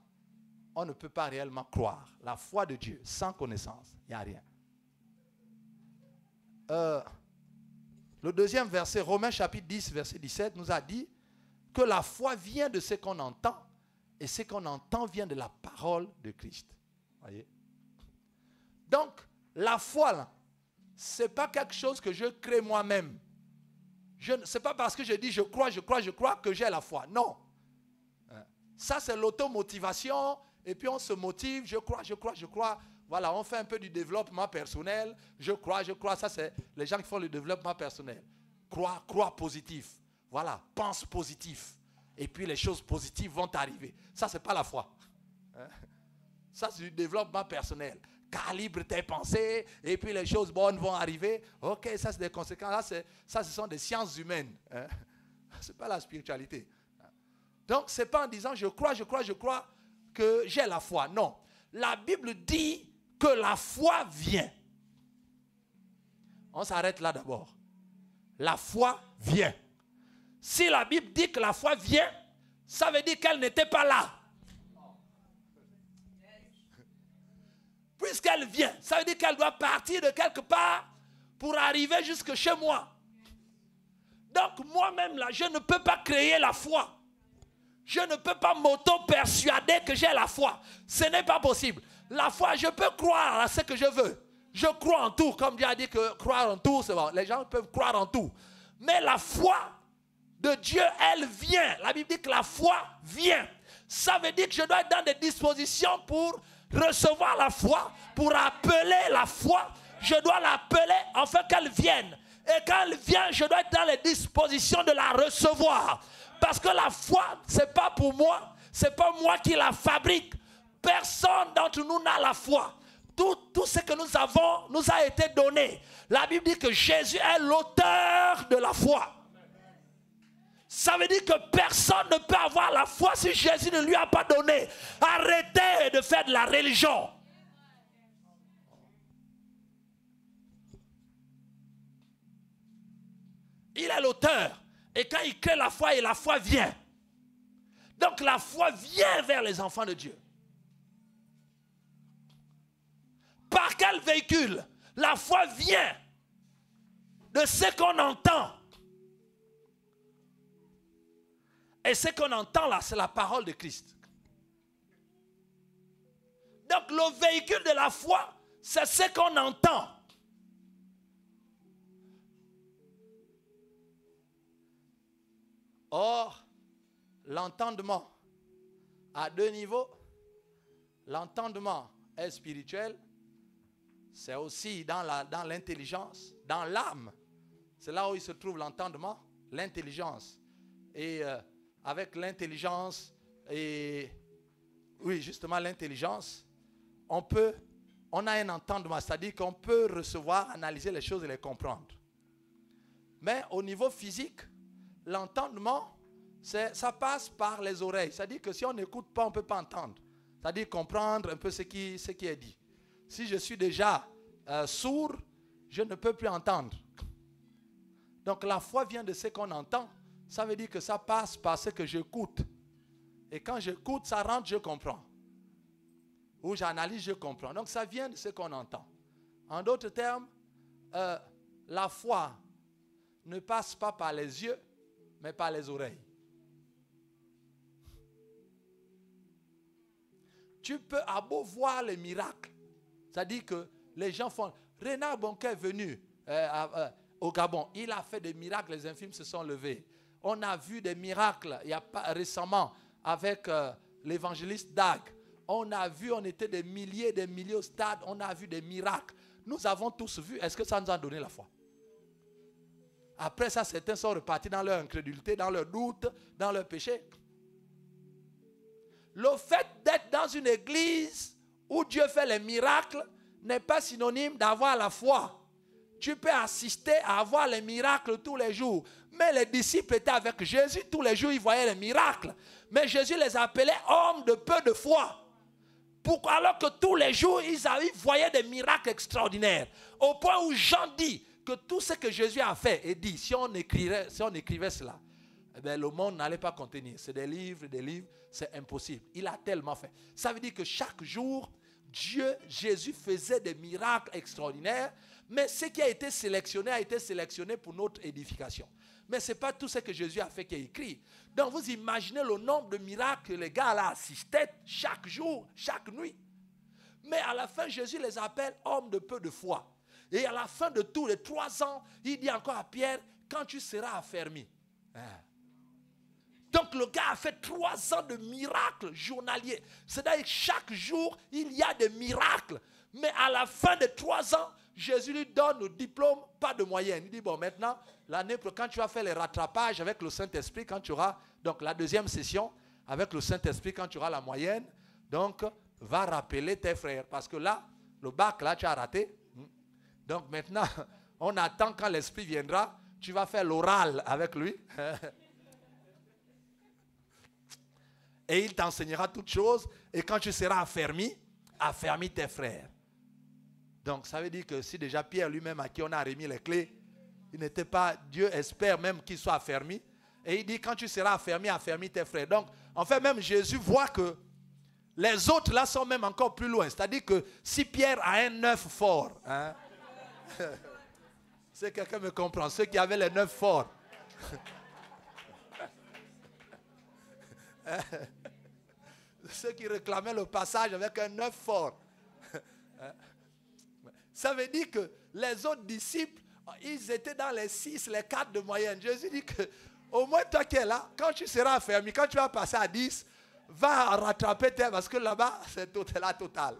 réellement croire. La foi de Dieu, sans connaissance, il n'y a rien. Le deuxième verset, Romains chapitre 10, verset 17, nous a dit que la foi vient de ce qu'on entend, et ce qu'on entend vient de la parole de Christ. Voyez? Donc, la foi, là, ce n'est pas quelque chose que je crée moi-même. Ce n'est pas parce que je dis je crois que j'ai la foi. Non. Ça, c'est l'automotivation. Et puis on se motive, je crois. Voilà, on fait un peu du développement personnel. Je crois. Ça, c'est les gens qui font le développement personnel. Crois positif. Voilà, pense positif. Et puis les choses positives vont arriver. Ça, ce n'est pas la foi. Ça, c'est du développement personnel. Calibre tes pensées, et puis les choses bonnes vont arriver. Ok, ça, c'est des conséquences. Là, ça, ce sont des sciences humaines. Ce n'est pas la spiritualité. Donc, ce n'est pas en disant je crois que j'ai la foi. Non. La Bible dit que la foi vient. On s'arrête là d'abord. La foi vient. Si la Bible dit que la foi vient, ça veut dire qu'elle n'était pas là. Puisqu'elle vient, ça veut dire qu'elle doit partir de quelque part pour arriver jusque chez moi. Donc moi-même là, je ne peux pas créer la foi. Je ne peux pas m'auto-persuader que j'ai la foi. Ce n'est pas possible. La foi, je peux croire à ce que je veux. Je crois en tout. Comme Dieu a dit que croire en tout, c'est bon. Les gens peuvent croire en tout. Mais la foi de Dieu, elle vient. La Bible dit que la foi vient. Ça veut dire que je dois être dans des dispositions pour recevoir la foi, pour appeler la foi. Je dois l'appeler afin qu'elle vienne. Et quand elle vient, je dois être dans les dispositions de la recevoir. Parce que la foi, ce n'est pas pour moi. Ce n'est pas moi qui la fabrique. Personne d'entre nous n'a la foi. Tout ce que nous avons nous a été donné. La Bible dit que Jésus est l'auteur de la foi. Ça veut dire que personne ne peut avoir la foi si Jésus ne lui a pas donné. Arrêtez de faire de la religion. Il est l'auteur. Et quand il crée la foi, et la foi vient. Donc la foi vient vers les enfants de Dieu. Par quel véhicule? La foi vient de ce qu'on entend. Et ce qu'on entend là, c'est la parole de Christ. Donc le véhicule de la foi, c'est ce qu'on entend. Or, l'entendement à deux niveaux. L'entendement est spirituel. C'est aussi dans l'intelligence, dans l'âme. C'est là où il se trouve l'entendement, l'intelligence. Et avec l'intelligence, et oui, justement l'intelligence, on a un entendement, c'est-à-dire qu'on peut recevoir, analyser les choses et les comprendre. Mais au niveau physique, l'entendement, ça passe par les oreilles. C'est-à-dire que si on n'écoute pas, on ne peut pas entendre. C'est-à-dire comprendre un peu ce qui est dit. Si je suis déjà sourd, je ne peux plus entendre. Donc la foi vient de ce qu'on entend. Ça veut dire que ça passe par ce que j'écoute. Et quand j'écoute, ça rentre, je comprends. Ou j'analyse, je comprends. Donc ça vient de ce qu'on entend. En d'autres termes, la foi ne passe pas par les yeux, mais par les oreilles. Tu peux à beau voir les miracles. C'est-à-dire que les gens font... Renard Bonquet est venu au Gabon. Il a fait des miracles, les infirmes se sont levés. On a vu des miracles il y a pas, récemment avec l'évangéliste Dag. On a vu, on était des milliers au stade. On a vu des miracles. Nous avons tous vu. Est-ce que ça nous a donné la foi? Après ça, certains sont repartis dans leur incrédulité, dans leur doute, dans leur péché. Le fait d'être dans une église où Dieu fait les miracles n'est pas synonyme d'avoir la foi. Tu peux assister à avoir les miracles tous les jours. Mais les disciples étaient avec Jésus, tous les jours ils voyaient les miracles. Mais Jésus les appelait hommes de peu de foi. Pourquoi? Alors que tous les jours ils voyaient des miracles extraordinaires. Au point où Jean dit que tout ce que Jésus a fait et dit, si on écrivait cela, eh bien, le monde n'allait pas contenir. C'est des livres, c'est impossible. Il a tellement fait. Ça veut dire que chaque jour, Jésus faisait des miracles extraordinaires, mais ce qui a été sélectionné pour notre édification. Mais ce n'est pas tout ce que Jésus a fait qui est écrit. Donc vous imaginez le nombre de miracles que les gars là assistaient chaque jour, chaque nuit. Mais à la fin, Jésus les appelle hommes de peu de foi. Et à la fin de tous les 3 ans, il dit encore à Pierre, quand tu seras affermi. Donc le gars a fait 3 ans de miracles journaliers. C'est-à-dire que chaque jour, il y a des miracles. Mais à la fin de 3 ans, Jésus lui donne le diplôme, pas de moyenne. Il dit, bon, maintenant, l'année prochaine, quand tu vas faire les rattrapages avec le Saint-Esprit, quand tu auras, donc la deuxième session, avec le Saint-Esprit, quand tu auras la moyenne, donc, va rappeler tes frères. Parce que là, le bac, là, tu as raté. Donc maintenant, on attend quand l'Esprit viendra, tu vas faire l'oral avec lui. Et il t'enseignera toutes choses. Et quand tu seras affermi tes frères. Donc ça veut dire que si déjà Pierre lui-même à qui on a remis les clés, il n'était pas, Dieu espère même qu'il soit affermi. Et il dit quand tu seras affermi tes frères. Donc en fait même Jésus voit que les autres là sont même encore plus loin. C'est-à-dire que si Pierre a un œuf fort, hein, si quelqu'un me comprend, ceux qui avaient les 9 forts, Ceux qui réclamaient le passage avec un œuf fort. Ça veut dire que les autres disciples, ils étaient dans les 6, les 4 de moyenne. Jésus dit que au moins toi qui es là, quand tu seras affermi, quand tu vas passer à 10, va rattraper tes, parce que là-bas, c'est la totale.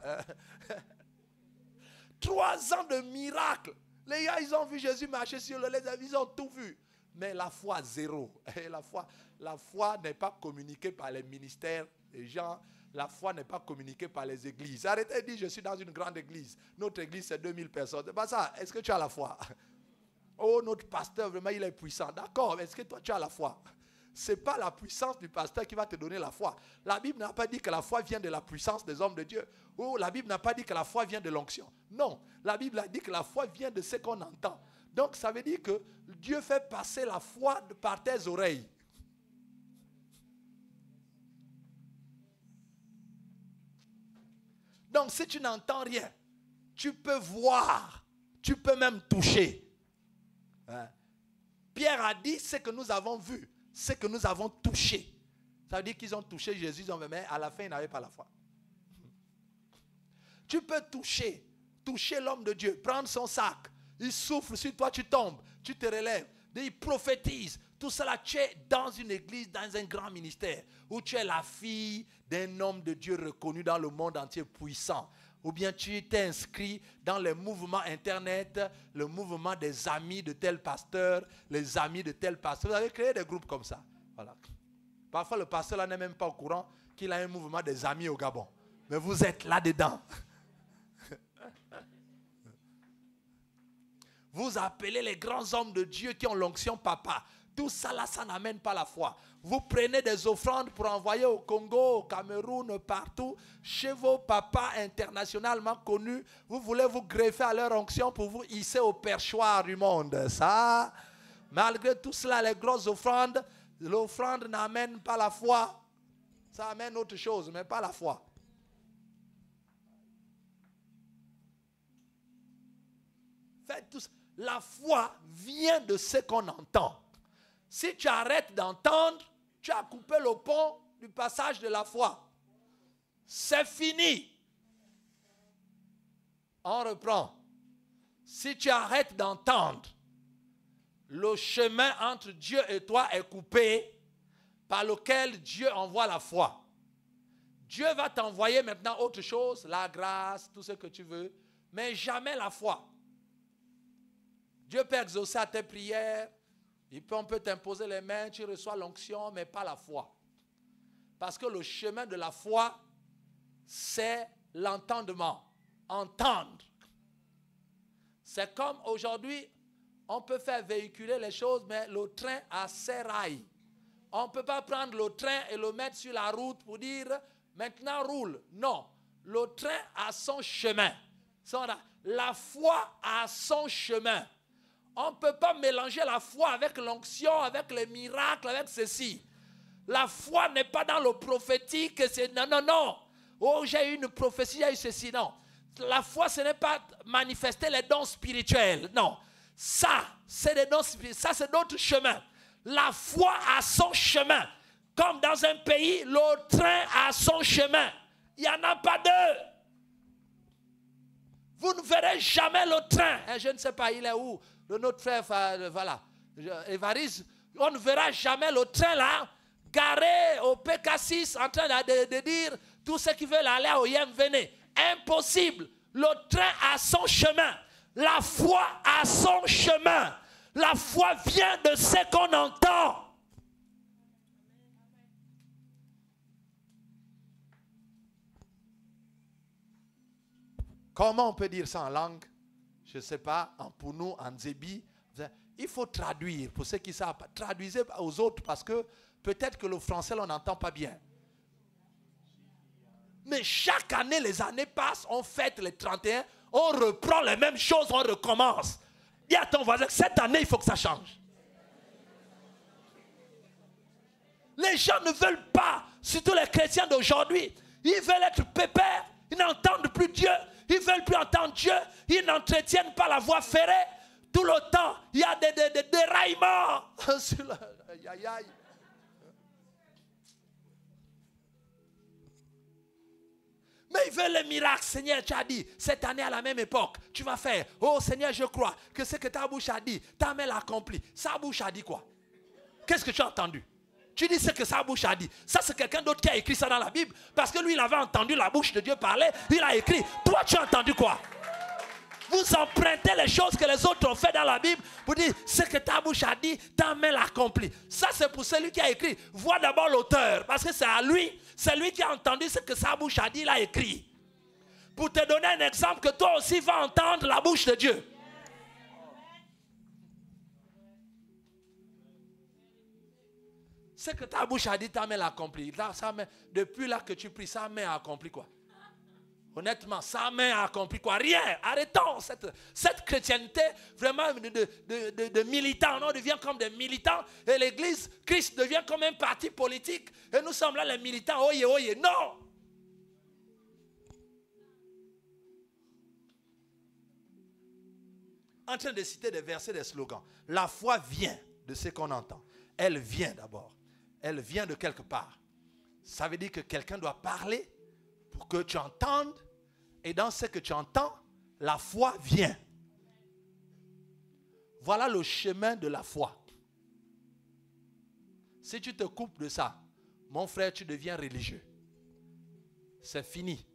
3 ans de miracles. Les gars, ils ont vu Jésus marcher sur le lait, ils ont tout vu. Mais la foi, zéro. Et la foi n'est pas communiquée par les ministères des gens. La foi n'est pas communiquée par les églises. Arrêtez de dire, je suis dans une grande église. Notre église, c'est 2000 personnes. C'est pas ça. Est-ce que tu as la foi? Oh, notre pasteur, vraiment, il est puissant. D'accord, mais est-ce que toi, tu as la foi? Ce n'est pas la puissance du pasteur qui va te donner la foi. La Bible n'a pas dit que la foi vient de la puissance des hommes de Dieu. Ou la Bible n'a pas dit que la foi vient de l'onction. Non, la Bible a dit que la foi vient de ce qu'on entend. Donc, ça veut dire que Dieu fait passer la foi par tes oreilles. Donc, si tu n'entends rien, tu peux voir, tu peux même toucher. Pierre a dit ce que nous avons vu, ce que nous avons touché. Ça veut dire qu'ils ont touché Jésus, mais à la fin, ils n'avaient pas la foi. Tu peux toucher l'homme de Dieu, prendre son sac, il souffle sur toi, tu tombes, tu te relèves, il prophétise. Tout cela, tu es dans une église, dans un grand ministère, où tu es la fille d'un homme de Dieu reconnu dans le monde entier, puissant. Ou bien tu t'es inscrit dans les mouvements internet, le mouvement des amis de tel pasteur, les amis de tel pasteur. Vous avez créé des groupes comme ça. Voilà. Parfois, le pasteur là n'est même pas au courant qu'il a un mouvement des amis au Gabon. Mais vous êtes là-dedans. Vous appelez les grands hommes de Dieu qui ont l'onction papa. Tout ça là, ça n'amène pas la foi. Vous prenez des offrandes pour envoyer au Congo, au Cameroun, partout, chez vos papas internationalement connus. Vous voulez vous greffer à leur onction pour vous hisser au perchoir du monde. Ça, malgré tout cela, les grosses offrandes, l'offrande n'amène pas la foi. Ça amène autre chose, mais pas la foi. Faites tout ça. La foi vient de ce qu'on entend. Si tu arrêtes d'entendre, tu as coupé le pont du passage de la foi. C'est fini. On reprend. Si tu arrêtes d'entendre, le chemin entre Dieu et toi est coupé par lequel Dieu envoie la foi. Dieu va t'envoyer maintenant autre chose, la grâce, tout ce que tu veux, mais jamais la foi. Dieu peut exaucer à tes prières. On peut t'imposer les mains, tu reçois l'onction, mais pas la foi. Parce que le chemin de la foi, c'est l'entendement. Entendre. C'est comme aujourd'hui, on peut faire véhiculer les choses, mais le train a ses rails. On ne peut pas prendre le train et le mettre sur la route pour dire, maintenant roule. Non, le train a son chemin. La foi a son chemin. On ne peut pas mélanger la foi avec l'onction, avec les miracles, avec ceci. La foi n'est pas dans le prophétique. Non. Oh, j'ai eu une prophétie, j'ai eu ceci. Non. La foi, ce n'est pas manifester les dons spirituels. Non. Ça, c'est des dons spirituels. Ça, c'est d'autres chemins. La foi a son chemin. Comme dans un pays, le train a son chemin. Il n'y en a pas deux. Vous ne verrez jamais le train. Je ne sais pas, il est où? Notre frère, voilà, Évariste, on ne verra jamais le train là, garé au PK6, en train de dire tous ceux qui veulent aller au Yem, venez. Impossible. Le train a son chemin. La foi a son chemin. La foi vient de ce qu'on entend. Comment on peut dire ça en langue? Je ne sais pas, en Pounou, en Zébi. Il faut traduire. Pour ceux qui savent, traduisez aux autres parce que peut-être que le français, on n'entend pas bien. Mais chaque année, les années passent, on fête les 31, on reprend les mêmes choses, on recommence. Dis à ton voisin, cette année, il faut que ça change. Les gens ne veulent pas, surtout les chrétiens d'aujourd'hui, ils veulent être pépères, ils n'entendent plus Dieu. Ils ne veulent plus entendre Dieu. Ils n'entretiennent pas la voie ferrée. Tout le temps, il y a des déraillements. Aïe, aïe, aïe. Mais il veut le miracle. Seigneur, tu as dit, cette année à la même époque, tu vas faire. Oh Seigneur, je crois que ce que ta bouche a dit, ta main l'a accompli. Sa bouche a dit quoi? Qu'est-ce que tu as entendu? Tu dis ce que sa bouche a dit. Ça, c'est quelqu'un d'autre qui a écrit ça dans la Bible. Parce que lui, il avait entendu la bouche de Dieu parler. Il a écrit. Toi, tu as entendu quoi? Vous empruntez les choses que les autres ont fait dans la Bible. Vous dites, ce que ta bouche a dit, ta main l'a accompli. Ça, c'est pour celui qui a écrit. Vois d'abord l'auteur. Parce que c'est à lui. C'est lui qui a entendu ce que sa bouche a dit, il a écrit. Pour te donner un exemple, que toi aussi vas entendre la bouche de Dieu. Ce que ta bouche a dit, ta main l'a accompli. Là, depuis là que tu pries, sa main a accompli quoi? Honnêtement, sa main a accompli quoi? Rien. Arrêtons cette chrétienté vraiment de militants. On devient comme des militants. Et l'église, Christ devient comme un parti politique. Et nous sommes là les militants. Oye, oye. Non. En train de citer des versets, des slogans. La foi vient de ce qu'on entend. Elle vient d'abord. Elle vient de quelque part. Ça veut dire que quelqu'un doit parler pour que tu entendes, et dans ce que tu entends, la foi vient. Voilà le chemin de la foi. Si tu te coupes de ça, mon frère, tu deviens religieux. C'est fini.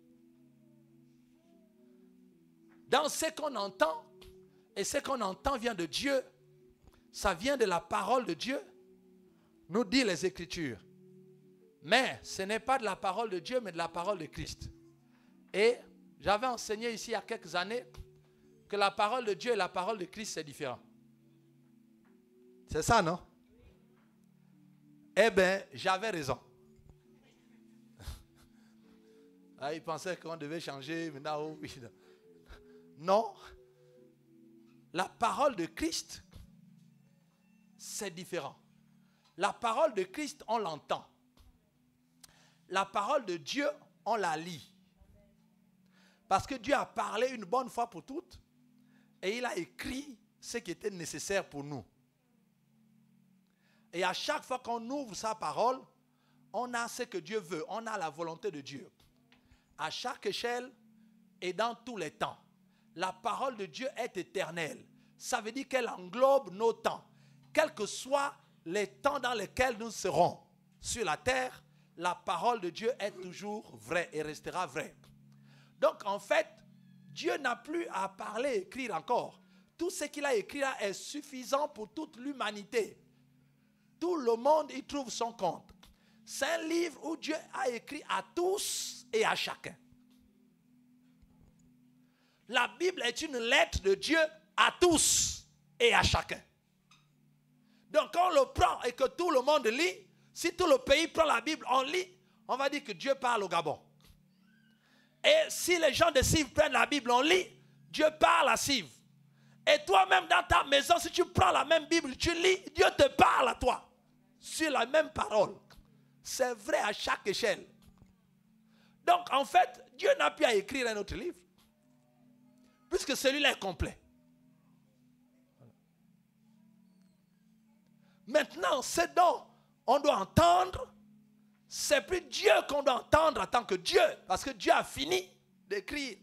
Dans ce qu'on entend, et ce qu'on entend vient de Dieu, ça vient de la parole de Dieu, nous dit les Écritures. Mais ce n'est pas de la parole de Dieu, mais de la parole de Christ. Et j'avais enseigné ici il y a quelques années que la parole de Dieu et la parole de Christ, c'est différent. C'est ça, non? Eh bien, j'avais raison. Ah, il pensait qu'on devait changer. Maintenant, oui. Non. La parole de Christ, c'est différent. La parole de Christ, on l'entend. La parole de Dieu, on la lit. Parce que Dieu a parlé une bonne fois pour toutes et il a écrit ce qui était nécessaire pour nous. Et à chaque fois qu'on ouvre sa parole, on a ce que Dieu veut, on a la volonté de Dieu. À chaque échelle et dans tous les temps, la parole de Dieu est éternelle. Ça veut dire qu'elle englobe nos temps. Quels que soient les temps dans lesquels nous serons sur la terre, la parole de Dieu est toujours vraie et restera vraie. Donc en fait, Dieu n'a plus à parler et écrire encore. Tout ce qu'il a écrit là est suffisant pour toute l'humanité. Tout le monde y trouve son compte. C'est un livre où Dieu a écrit à tous et à chacun. La Bible est une lettre de Dieu à tous et à chacun. Donc quand on le prend et que tout le monde lit, si tout le pays prend la Bible, on lit, on va dire que Dieu parle au Gabon. Et si les gens de Sive prennent la Bible, on lit, Dieu parle à Sive. Et toi-même dans ta maison, si tu prends la même Bible, tu lis, Dieu te parle à toi. Sur la même parole. C'est vrai à chaque échelle. Donc en fait, Dieu n'a plus à écrire un autre livre. Puisque celui-là est complet. Maintenant, ce dont on doit entendre, c'est plus Dieu qu'on doit entendre en tant que Dieu. Parce que Dieu a fini d'écrire.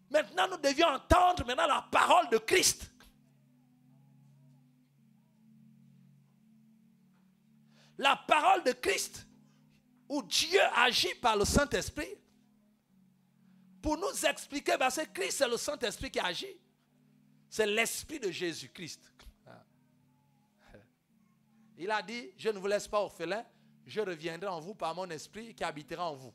Maintenant, nous devions entendre maintenant la parole de Christ. La parole de Christ, où Dieu agit par le Saint-Esprit, pour nous expliquer, parce que Christ, c'est le Saint-Esprit qui agit. C'est l'Esprit de Jésus-Christ. Il a dit, je ne vous laisse pas orphelin, je reviendrai en vous par mon esprit qui habitera en vous.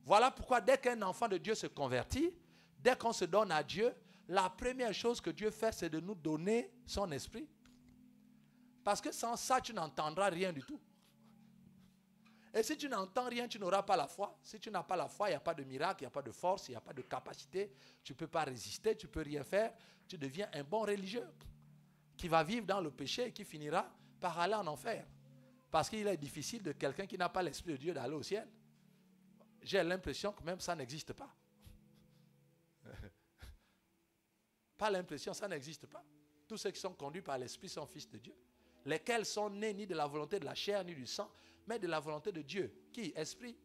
Voilà pourquoi dès qu'un enfant de Dieu se convertit, dès qu'on se donne à Dieu, la première chose que Dieu fait, c'est de nous donner son esprit. Parce que sans ça, tu n'entendras rien du tout. Et si tu n'entends rien, tu n'auras pas la foi. Si tu n'as pas la foi, il n'y a pas de miracle, il n'y a pas de force, il n'y a pas de capacité. Tu ne peux pas résister, tu ne peux rien faire. Tu deviens un bon religieux qui va vivre dans le péché et qui finira par aller en enfer. Parce qu'il est difficile de quelqu'un qui n'a pas l'Esprit de Dieu d'aller au ciel. J'ai l'impression que même ça n'existe pas. pas l'impression, ça n'existe pas. Tous ceux qui sont conduits par l'Esprit sont fils de Dieu. Lesquels sont nés ni de la volonté de la chair ni du sang, mais de la volonté de Dieu. Qui? Esprit.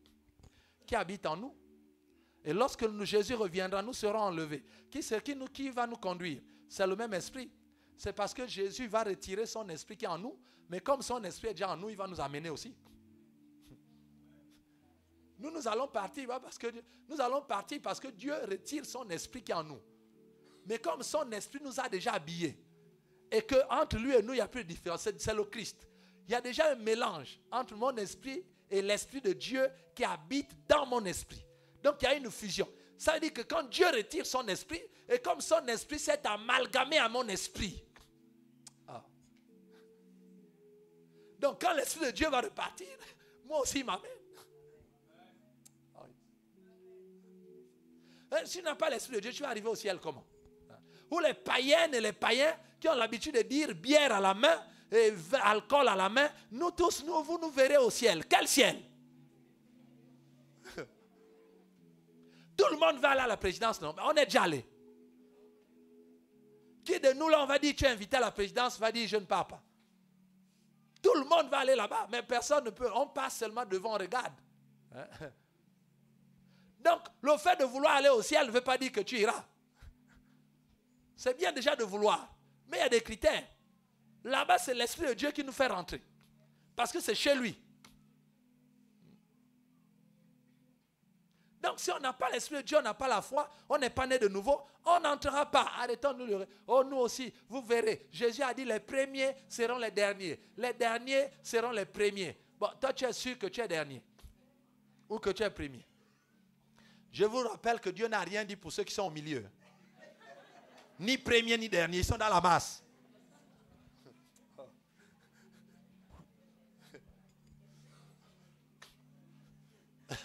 Qui habite en nous. Et lorsque Jésus reviendra, nous serons enlevés. Qui va nous conduire? C'est le même esprit. C'est parce que Jésus va retirer son esprit qui est en nous, mais comme son esprit est déjà en nous, il va nous amener aussi. Nous allons partir parce que Dieu retire son esprit qui est en nous. Mais comme son esprit nous a déjà habillés, et qu'entre lui et nous, il n'y a plus de différence, c'est le Christ. Il y a déjà un mélange entre mon esprit et l'esprit de Dieu qui habite dans mon esprit. Donc il y a une fusion. Ça veut dire que quand Dieu retire son esprit, et comme son esprit s'est amalgamé à mon esprit. Donc quand l'esprit de Dieu va repartir, moi aussi il m'amène. Si tu n'as pas l'esprit de Dieu, tu vas arriver au ciel comment? Ou les païennes et les païens qui ont l'habitude de dire bière à la main et alcool à la main, nous tous, vous nous verrez au ciel. Quel ciel? Tout le monde va aller à la présidence, non? On est déjà allé. Qui de nous là, on va dire tu es invité à la présidence, va dire je ne pars pas. Tout le monde va aller là-bas, mais personne ne peut. On passe seulement devant, on regarde. Donc, le fait de vouloir aller au ciel ne veut pas dire que tu iras. C'est bien déjà de vouloir, mais il y a des critères. Là-bas, c'est l'Esprit de Dieu qui nous fait rentrer. Parce que c'est chez lui. Donc, si on n'a pas l'Esprit de Dieu, on n'a pas la foi, on n'est pas né de nouveau, on n'entrera pas. Arrêtons-nous le... Oh, nous aussi, vous verrez. Jésus a dit, les premiers seront les derniers. Les derniers seront les premiers. Bon, toi, tu es sûr que tu es dernier. Ou que tu es premier. Je vous rappelle que Dieu n'a rien dit pour ceux qui sont au milieu. Ni premier, ni dernier. Ils sont dans la masse.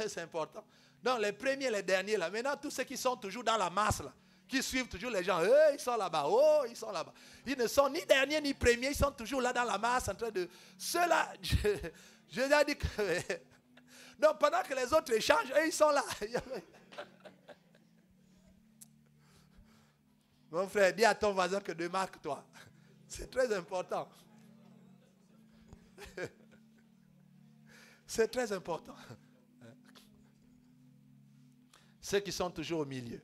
C'est important. Donc, les premiers, les derniers, là. Maintenant, tous ceux qui sont toujours dans la masse, là, qui suivent toujours les gens, ils sont là-bas, ils sont là-bas. Ils ne sont ni derniers, ni premiers, ils sont toujours là dans la masse, en train de... Ceux-là, je leur ai dit que... Donc, pendant que les autres échangent, eux, ils sont là. Mon frère, dis à ton voisin que démarque-toi. C'est très important. C'est très important. Ceux qui sont toujours au milieu.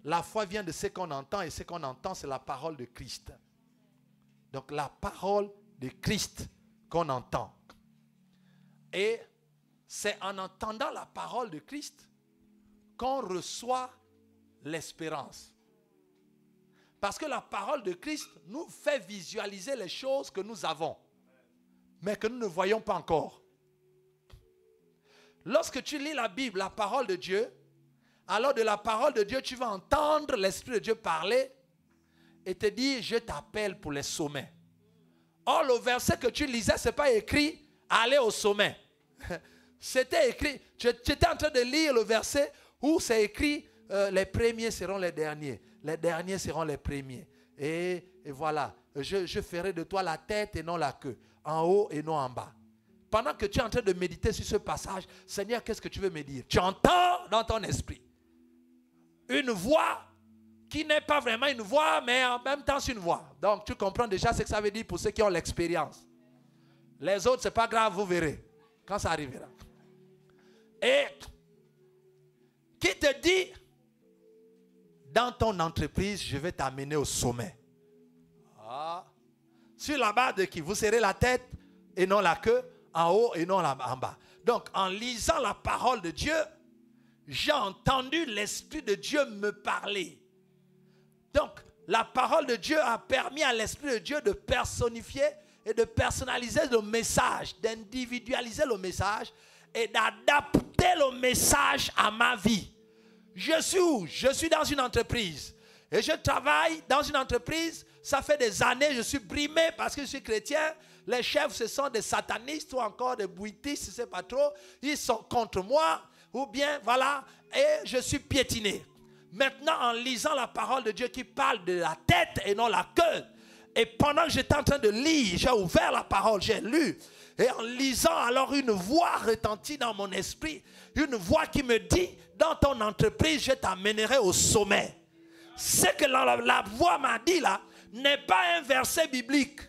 La foi vient de ce qu'on entend, et ce qu'on entend, c'est la parole de Christ. Donc la parole de Christ qu'on entend. Et c'est en entendant la parole de Christ qu'on reçoit l'espérance. Parce que la parole de Christ nous fait visualiser les choses que nous avons, mais que nous ne voyons pas encore. Lorsque tu lis la Bible, la parole de Dieu, alors de la parole de Dieu, tu vas entendre l'Esprit de Dieu parler et te dire, je t'appelle pour les sommets. Or, le verset que tu lisais, ce n'est pas écrit, aller au sommet. C'était écrit, tu étais en train de lire le verset où c'est écrit, les premiers seront les derniers seront les premiers. Et voilà, je ferai de toi la tête et non la queue, en haut et non en bas. Pendant que tu es en train de méditer sur ce passage, Seigneur, qu'est-ce que tu veux me dire? Tu entends dans ton esprit une voix qui n'est pas vraiment une voix, mais en même temps c'est une voix. Donc tu comprends déjà ce que ça veut dire pour ceux qui ont l'expérience. Les autres, ce n'est pas grave, vous verrez quand ça arrivera. Et qui te dit, dans ton entreprise, je vais t'amener au sommet. Sur la base de qui? Vous serrez la tête et non la queue, en haut et non en bas. Donc, en lisant la parole de Dieu, j'ai entendu l'Esprit de Dieu me parler. Donc, la parole de Dieu a permis à l'Esprit de Dieu de personnifier et de personnaliser le message, d'individualiser le message et d'adapter le message à ma vie. Je suis où? Je suis dans une entreprise. Et je travaille dans une entreprise. Ça fait des années, je suis brimé parce que je suis chrétien. Les chefs, ce sont des satanistes ou encore des bouitistes, je ne sais pas trop. Ils sont contre moi. Ou bien, voilà, et je suis piétiné. Maintenant, en lisant la parole de Dieu qui parle de la tête et non la queue. Et pendant que j'étais en train de lire, j'ai ouvert la parole, j'ai lu. Et en lisant, alors une voix retentit dans mon esprit. Une voix qui me dit, dans ton entreprise, je t'amènerai au sommet. Ce que la voix m'a dit là n'est pas un verset biblique.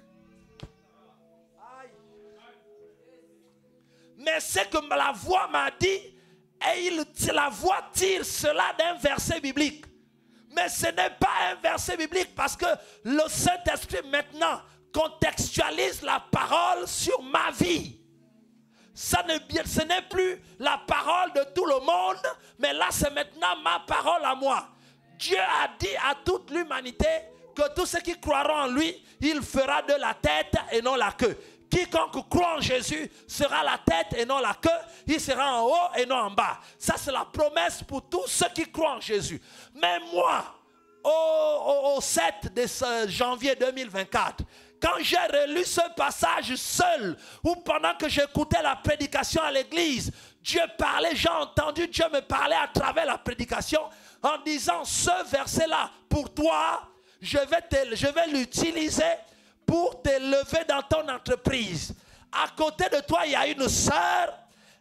Mais ce que la voix m'a dit, et la voix tire cela d'un verset biblique. Mais ce n'est pas un verset biblique parce que le Saint-Esprit maintenant contextualise la parole sur ma vie. Ce n'est plus la parole de tout le monde, mais là c'est maintenant ma parole à moi. Dieu a dit à toute l'humanité que tous ceux qui croiront en lui, il fera de la tête et non la queue. Quiconque croit en Jésus sera la tête et non la queue. Il sera en haut et non en bas. Ça, c'est la promesse pour tous ceux qui croient en Jésus. Mais moi, au 7 de janvier 2024, quand j'ai relu ce passage seul, ou pendant que j'écoutais la prédication à l'église, Dieu parlait, j'ai entendu Dieu me parler à travers la prédication en disant ce verset-là, pour toi, je vais l'utiliser pour t'élever dans ton entreprise. À côté de toi, il y a une sœur.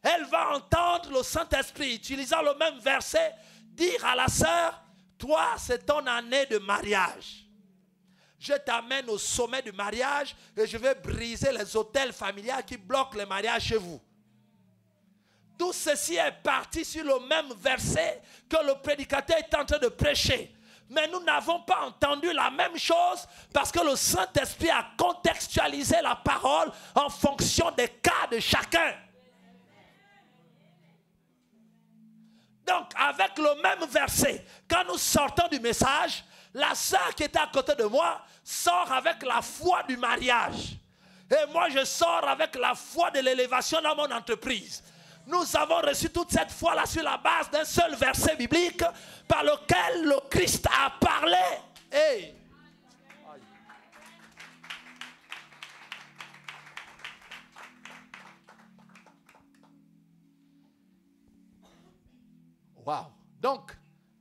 Elle va entendre le Saint-Esprit, utilisant le même verset, dire à la sœur, toi, c'est ton année de mariage. Je t'amène au sommet du mariage et je vais briser les autels familiaux qui bloquent les mariages chez vous. Tout ceci est parti sur le même verset que le prédicateur est en train de prêcher. Mais nous n'avons pas entendu la même chose parce que le Saint-Esprit a contextualisé la parole en fonction des cas de chacun. Donc, avec le même verset, quand nous sortons du message, la sœur qui était à côté de moi sort avec la foi du mariage. Et moi, je sors avec la foi de l'élévation dans mon entreprise. Nous avons reçu toute cette foi-là sur la base d'un seul verset biblique par lequel le Christ a parlé. Hey. Wow. Donc,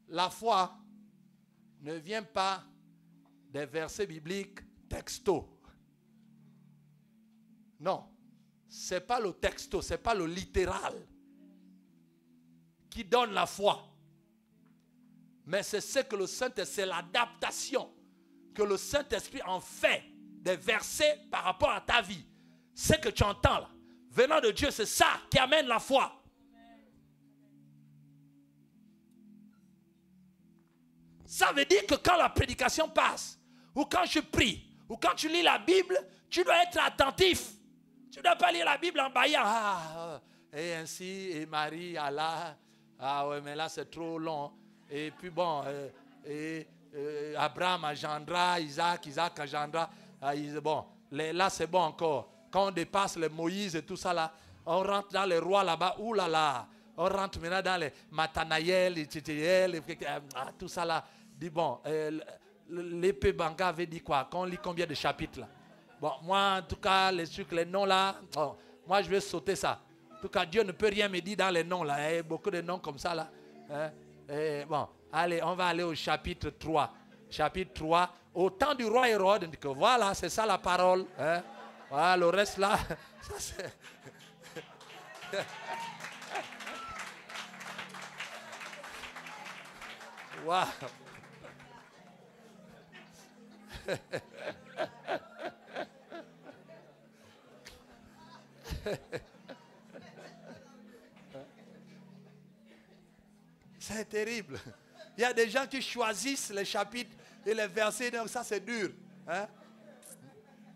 la foi ne vient pas des versets bibliques texto. Non. Ce n'est pas le texto, ce n'est pas le littéral qui donne la foi. Mais c'est ce que le Saint-Esprit, c'est l'adaptation que le Saint-Esprit en fait des versets par rapport à ta vie. Ce que tu entends là, venant de Dieu, c'est ça qui amène la foi. Ça veut dire que quand la prédication passe, ou quand je prie, ou quand tu lis la Bible, tu dois être attentif. Tu ne dois pas lire la Bible en baillant. Et ainsi, et Marie, Allah. Ah ouais, mais là c'est trop long. Et puis bon, Abraham engendra, Isaac engendra. Bon, là c'est bon encore. Quand on dépasse les Moïse et tout ça là, on rentre dans les rois là-bas. Ouh là là. On rentre maintenant dans les Mathanaël, les Titiel, tout ça là. Dis bon, l'épée Banga avait dit quoi? Quand on lit combien de chapitres là? Bon, moi, en tout cas, les trucs, les noms là, bon, moi, je vais sauter ça. En tout cas, Dieu ne peut rien me dire dans les noms là. Il y a beaucoup de noms comme ça là. Bon, allez, on va aller au chapitre 3. Chapitre 3. Au temps du roi Hérode, on dit que voilà, c'est ça la parole. Voilà, le reste là, ça c'est... Wow. C'est terrible. Il y a des gens qui choisissent les chapitres et les versets, donc ça c'est dur. Hein?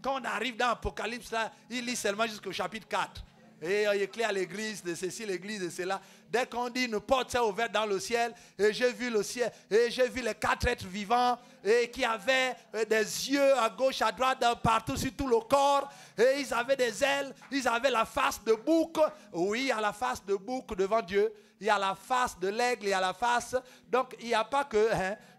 Quand on arrive dans l'Apocalypse, là, il lit seulement jusqu'au chapitre 4. Et il écrit à l'église de ceci, l'église de cela. Dès qu'on dit une porte s'est ouverte dans le ciel, et j'ai vu le ciel, et j'ai vu les 4 êtres vivants, et qui avaient des yeux à gauche, à droite, partout sur tout le corps, et ils avaient des ailes, ils avaient la face de bouc. Oui, il y a la face de bouc devant Dieu, il y a la face de l'aigle, il y a la face. Donc il n'y a pas que,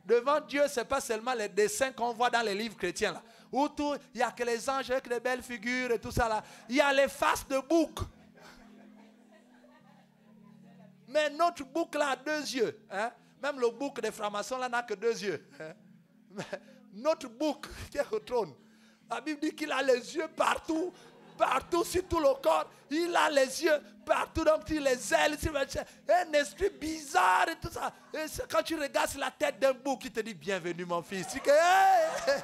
devant Dieu, ce n'est pas seulement les dessins qu'on voit dans les livres chrétiens là. Où tout, il n'y a que les anges avec les belles figures et tout ça là. Il y a les faces de bouc. Mais notre bouc là a 2 yeux. Hein? Même le bouc des francs-maçons là n'a que 2 yeux. Hein? Mais notre bouc qui est au trône, la Bible dit qu'il a les yeux partout. partout sur tout le corps. Il a les yeux partout, donc les ailes, un esprit bizarre et tout ça. Et quand tu regardes sur la tête d'un bouc, il te dit bienvenue mon fils. Tu dis, hey!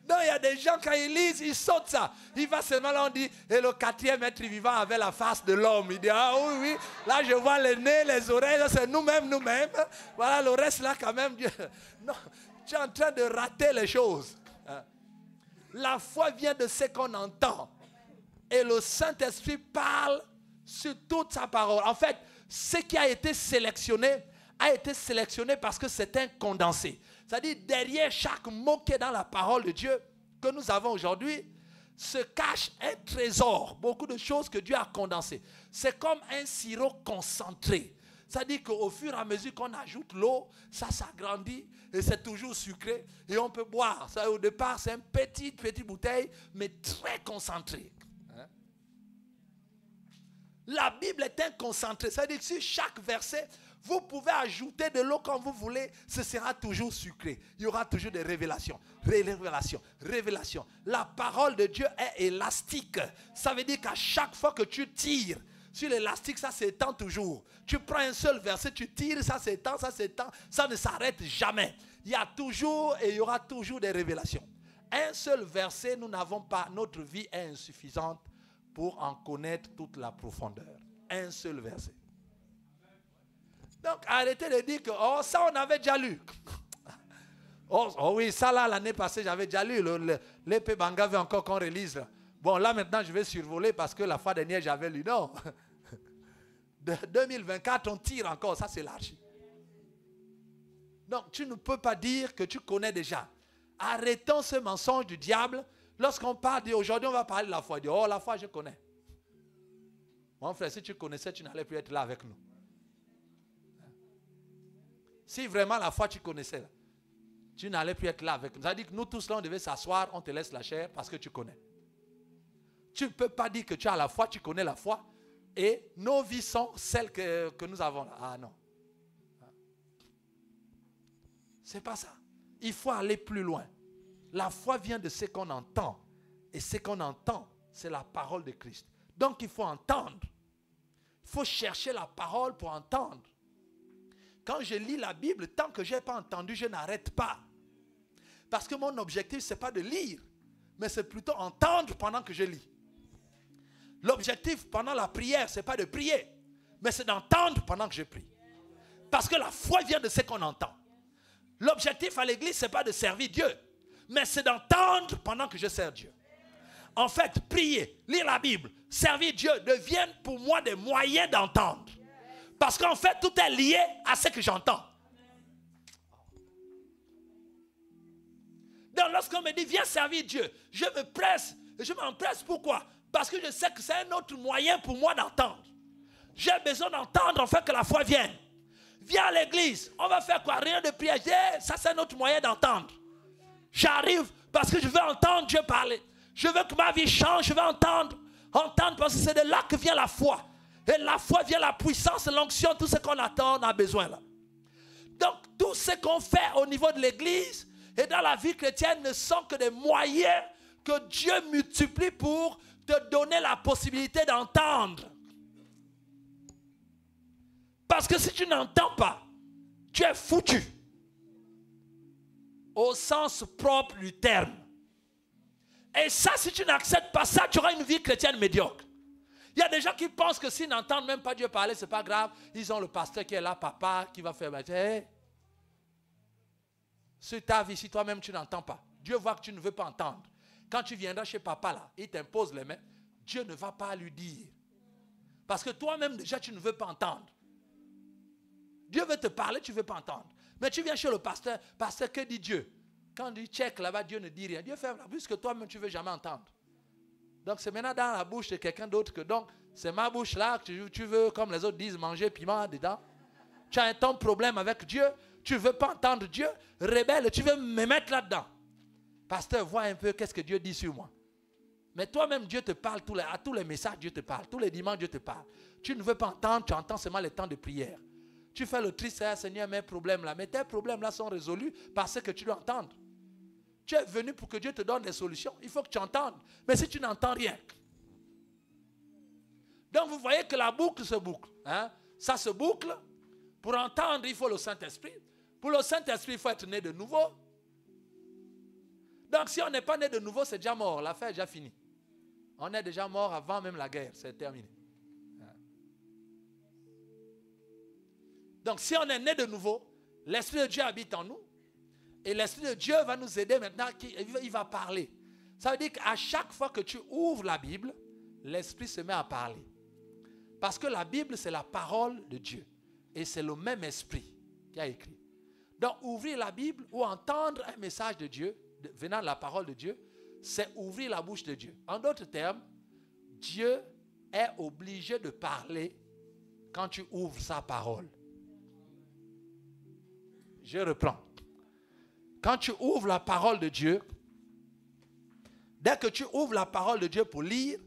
Non, il y a des gens, quand ils lisent, ils sautent ça. Il va seulement là, on dit, et le 4e être vivant avait la face de l'homme. Il dit, ah oui, oui, là je vois le nez, les oreilles, c'est nous-mêmes. Voilà, le reste là quand même, Dieu. Non, tu es en train de rater les choses. La foi vient de ce qu'on entend. Et le Saint-Esprit parle sur toute sa parole. En fait, ce qui a été sélectionné parce que c'est un condensé. C'est-à-dire, derrière chaque mot qui est dans la parole de Dieu que nous avons aujourd'hui, se cache un trésor. Beaucoup de choses que Dieu a condensées. C'est comme un sirop concentré. C'est-à-dire qu'au fur et à mesure qu'on ajoute l'eau, ça s'agrandit et c'est toujours sucré. Et on peut boire. Ça, au départ, c'est une petite bouteille, mais très concentrée. La Bible est un concentré. C'est-à-dire que sur chaque verset, vous pouvez ajouter de l'eau quand vous voulez, ce sera toujours sucré. Il y aura toujours des révélations. Révélations. La parole de Dieu est élastique. Ça veut dire qu'à chaque fois que tu tires sur l'élastique, ça s'étend toujours. Tu prends un seul verset, tu tires, ça s'étend, ça ne s'arrête jamais. Il y a toujours et il y aura toujours des révélations. Un seul verset, nous n'avons pas, notre vie est insuffisante pour en connaître toute la profondeur. Un seul verset. Donc, arrêtez de dire que ça, on avait déjà lu. Oh oui, ça là, l'année passée, j'avais déjà lu. L'épée Banga veut encore qu'on relise. Bon, là, maintenant, je vais survoler parce que la fois dernière, j'avais lu. Non. De 2024, on tire encore. Ça, c'est large. Donc, tu ne peux pas dire que tu connais déjà. Arrêtons ce mensonge du diable. Lorsqu'on parle d'aujourd'hui, on va parler de la foi. Oh, la foi, je connais. Mon frère, si tu connaissais, tu n'allais plus être là avec nous. Si vraiment la foi, tu connaissais, là, tu n'allais plus être là avec nous. Ça veut dire que nous tous là, on devait s'asseoir, on te laisse la chair parce que tu connais. Tu ne peux pas dire que tu as la foi, tu connais la foi, et nos vies sont celles que nous avons là. Ah non. C'est pas ça. Il faut aller plus loin. La foi vient de ce qu'on entend. Et ce qu'on entend, c'est la parole de Christ. Donc il faut entendre. Il faut chercher la parole pour entendre. Quand je lis la Bible, tant que je n'ai pas entendu, je n'arrête pas. Parce que mon objectif, ce n'est pas de lire, mais c'est plutôt entendre pendant que je lis. L'objectif pendant la prière, ce n'est pas de prier, mais c'est d'entendre pendant que je prie. Parce que la foi vient de ce qu'on entend. L'objectif à l'église, ce n'est pas de servir Dieu, mais c'est d'entendre pendant que je sers Dieu. En fait, prier, lire la Bible, servir Dieu deviennent pour moi des moyens d'entendre. Parce qu'en fait, tout est lié à ce que j'entends. Donc, lorsqu'on me dit, viens servir Dieu, je me presse. Je m'empresse, pourquoi? Parce que je sais que c'est un autre moyen pour moi d'entendre. J'ai besoin d'entendre, en fait, que la foi vienne. Viens à l'église, on va faire quoi? Rien de prière. Ça, c'est un autre moyen d'entendre. J'arrive parce que je veux entendre Dieu parler. Je veux que ma vie change, je veux entendre. Entendre parce que c'est de là que vient la foi. Et la foi vient la puissance, l'onction, tout ce qu'on attend, on a besoin là. Donc, tout ce qu'on fait au niveau de l'église et dans la vie chrétienne ne sont que des moyens que Dieu multiplie pour te donner la possibilité d'entendre. Parce que si tu n'entends pas, tu es foutu. Au sens propre du terme. Et ça, si tu n'acceptes pas ça, tu auras une vie chrétienne médiocre. Il y a des gens qui pensent que s'ils n'entendent même pas Dieu parler, ce n'est pas grave. Ils ont le pasteur qui est là, papa, qui va faire... Hey, sur ta vie, si toi-même tu n'entends pas, Dieu voit que tu ne veux pas entendre. Quand tu viendras chez papa, là, il t'impose les mains, Dieu ne va pas lui dire. Parce que toi-même, déjà, tu ne veux pas entendre. Dieu veut te parler, tu ne veux pas entendre. Mais tu viens chez le pasteur, pasteur, que dit Dieu? Quand il check là-bas, Dieu ne dit rien. Dieu fait la bouche que toi-même, tu ne veux jamais entendre. Donc, c'est maintenant dans la bouche de quelqu'un d'autre que donc, c'est ma bouche là que tu veux, comme les autres disent, manger piment dedans. Tu as ton problème avec Dieu, tu ne veux pas entendre Dieu, rebelle, tu veux me mettre là-dedans. Pasteur, vois un peu qu'est-ce que Dieu dit sur moi. Mais toi-même, Dieu te parle, à tous les messages, Dieu te parle. Tous les dimanches, Dieu te parle. Tu ne veux pas entendre, tu entends seulement les temps de prière. Tu fais le triste, Seigneur, mes problèmes là. Mais tes problèmes là sont résolus parce que tu dois entendre. Tu es venu pour que Dieu te donne des solutions. Il faut que tu entendes. Mais si tu n'entends rien. Donc vous voyez que la boucle se boucle. Hein? Ça se boucle. Pour entendre, il faut le Saint-Esprit. Pour le Saint-Esprit, il faut être né de nouveau. Donc si on n'est pas né de nouveau, c'est déjà mort. L'affaire est déjà finie. On est déjà mort avant même la guerre. C'est terminé. Donc si on est né de nouveau, l'Esprit de Dieu habite en nous. Et l'Esprit de Dieu va nous aider maintenant. Il va parler. Ça veut dire qu'à chaque fois que tu ouvres la Bible, l'Esprit se met à parler. Parce que la Bible, c'est la parole de Dieu. Et c'est le même Esprit qui a écrit. Donc ouvrir la Bible ou entendre un message de Dieu, venant de la parole de Dieu, c'est ouvrir la bouche de Dieu. En d'autres termes, Dieu est obligé de parler quand tu ouvres sa parole. Je reprends. Quand tu ouvres la parole de Dieu, dès que tu ouvres la parole de Dieu pour lire,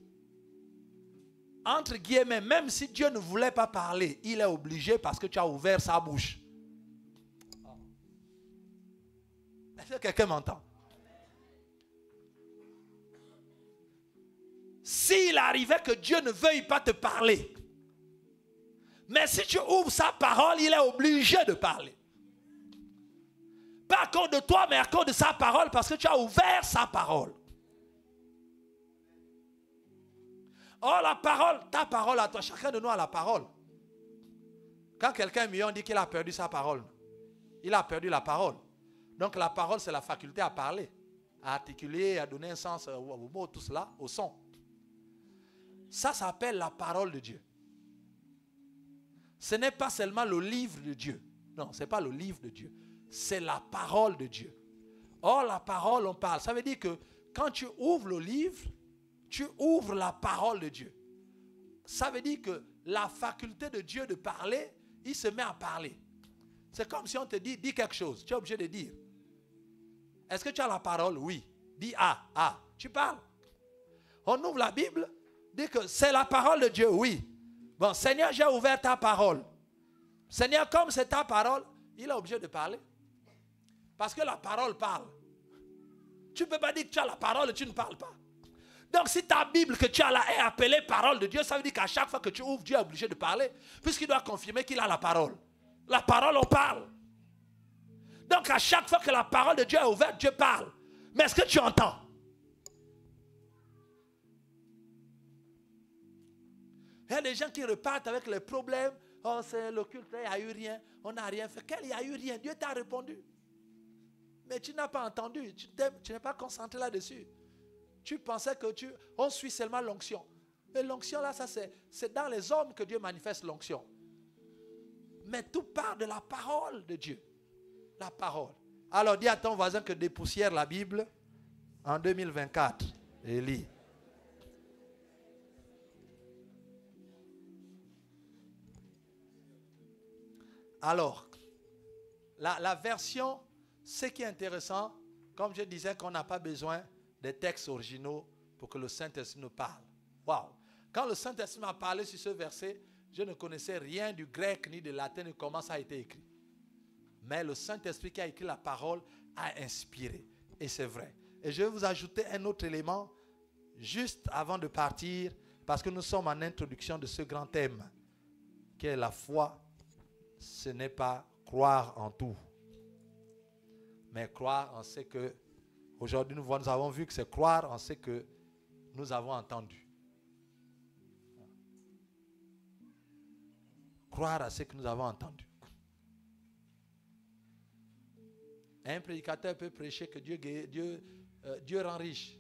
entre guillemets, même si Dieu ne voulait pas parler, il est obligé parce que tu as ouvert sa bouche. Est-ce que quelqu'un m'entend? S'il arrivait que Dieu ne veuille pas te parler, mais si tu ouvres sa parole, il est obligé de parler. Pas à cause de toi, mais à cause de sa parole, parce que tu as ouvert sa parole. Oh, la parole, ta parole à toi, chacun de nous a la parole. Quand quelqu'un est million, on dit qu'il a perdu sa parole. Il a perdu la parole. Donc la parole, c'est la faculté à parler, à articuler, à donner un sens au mot, tout cela, au son. Ça s'appelle la parole de Dieu. Ce n'est pas seulement le livre de Dieu. Non, ce n'est pas le livre de Dieu. C'est la parole de Dieu. Or, la parole, on parle. Ça veut dire que quand tu ouvres le livre, tu ouvres la parole de Dieu. Ça veut dire que la faculté de Dieu de parler, il se met à parler. C'est comme si on te dit, dis quelque chose. Tu es obligé de dire. Est-ce que tu as la parole? Oui. Dis ah. Tu parles. On ouvre la Bible, dit que c'est la parole de Dieu. Oui. Bon, Seigneur, j'ai ouvert ta parole. Seigneur, comme c'est ta parole, il est obligé de parler. Parce que la parole parle. Tu ne peux pas dire que tu as la parole et tu ne parles pas. Donc si ta Bible que tu as là est appelée parole de Dieu, ça veut dire qu'à chaque fois que tu ouvres, Dieu est obligé de parler. Puisqu'il doit confirmer qu'il a la parole. La parole, on parle. Donc à chaque fois que la parole de Dieu est ouverte, Dieu parle. Mais est-ce que tu entends? Il y a des gens qui repartent avec les problèmes. Oh, c'est le culte, il n'y a eu rien. On n'a rien fait. Il n'y a eu rien. Dieu t'a répondu. Mais tu n'as pas entendu. Tu n'es pas concentré là-dessus. Tu pensais que on suit seulement l'onction. Mais l'onction là, ça c'est dans les hommes que Dieu manifeste l'onction. Mais tout part de la parole de Dieu. La parole. Alors dis à ton voisin que dépoussière la Bible en 2024 et lis. Alors, la version, ce qui est intéressant, comme je disais qu'on n'a pas besoin des textes originaux pour que le Saint-Esprit nous parle. Waouh! Quand le Saint-Esprit m'a parlé sur ce verset, je ne connaissais rien du grec ni de latin ni comment ça a été écrit. Mais le Saint-Esprit qui a écrit la parole a inspiré. Et c'est vrai. Et je vais vous ajouter un autre élément juste avant de partir, parce que nous sommes en introduction de ce grand thème qui est la foi. Ce n'est pas croire en tout, mais croire en ce que, aujourd'hui nous avons vu que c'est croire en ce que nous avons entendu. Croire à ce que nous avons entendu. Un prédicateur peut prêcher que Dieu rend riche,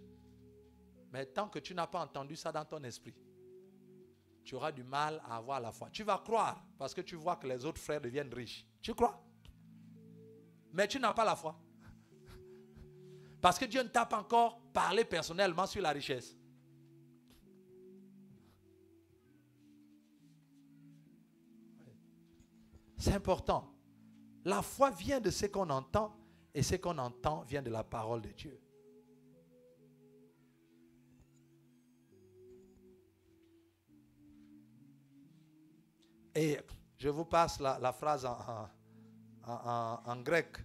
mais tant que tu n'as pas entendu ça dans ton esprit, tu auras du mal à avoir la foi. Tu vas croire parce que tu vois que les autres frères deviennent riches. Tu crois? Mais tu n'as pas la foi. Parce que Dieu ne t'a pas encore parlé personnellement sur la richesse. C'est important. La foi vient de ce qu'on entend et ce qu'on entend vient de la parole de Dieu. Et je vous passe la phrase en grec.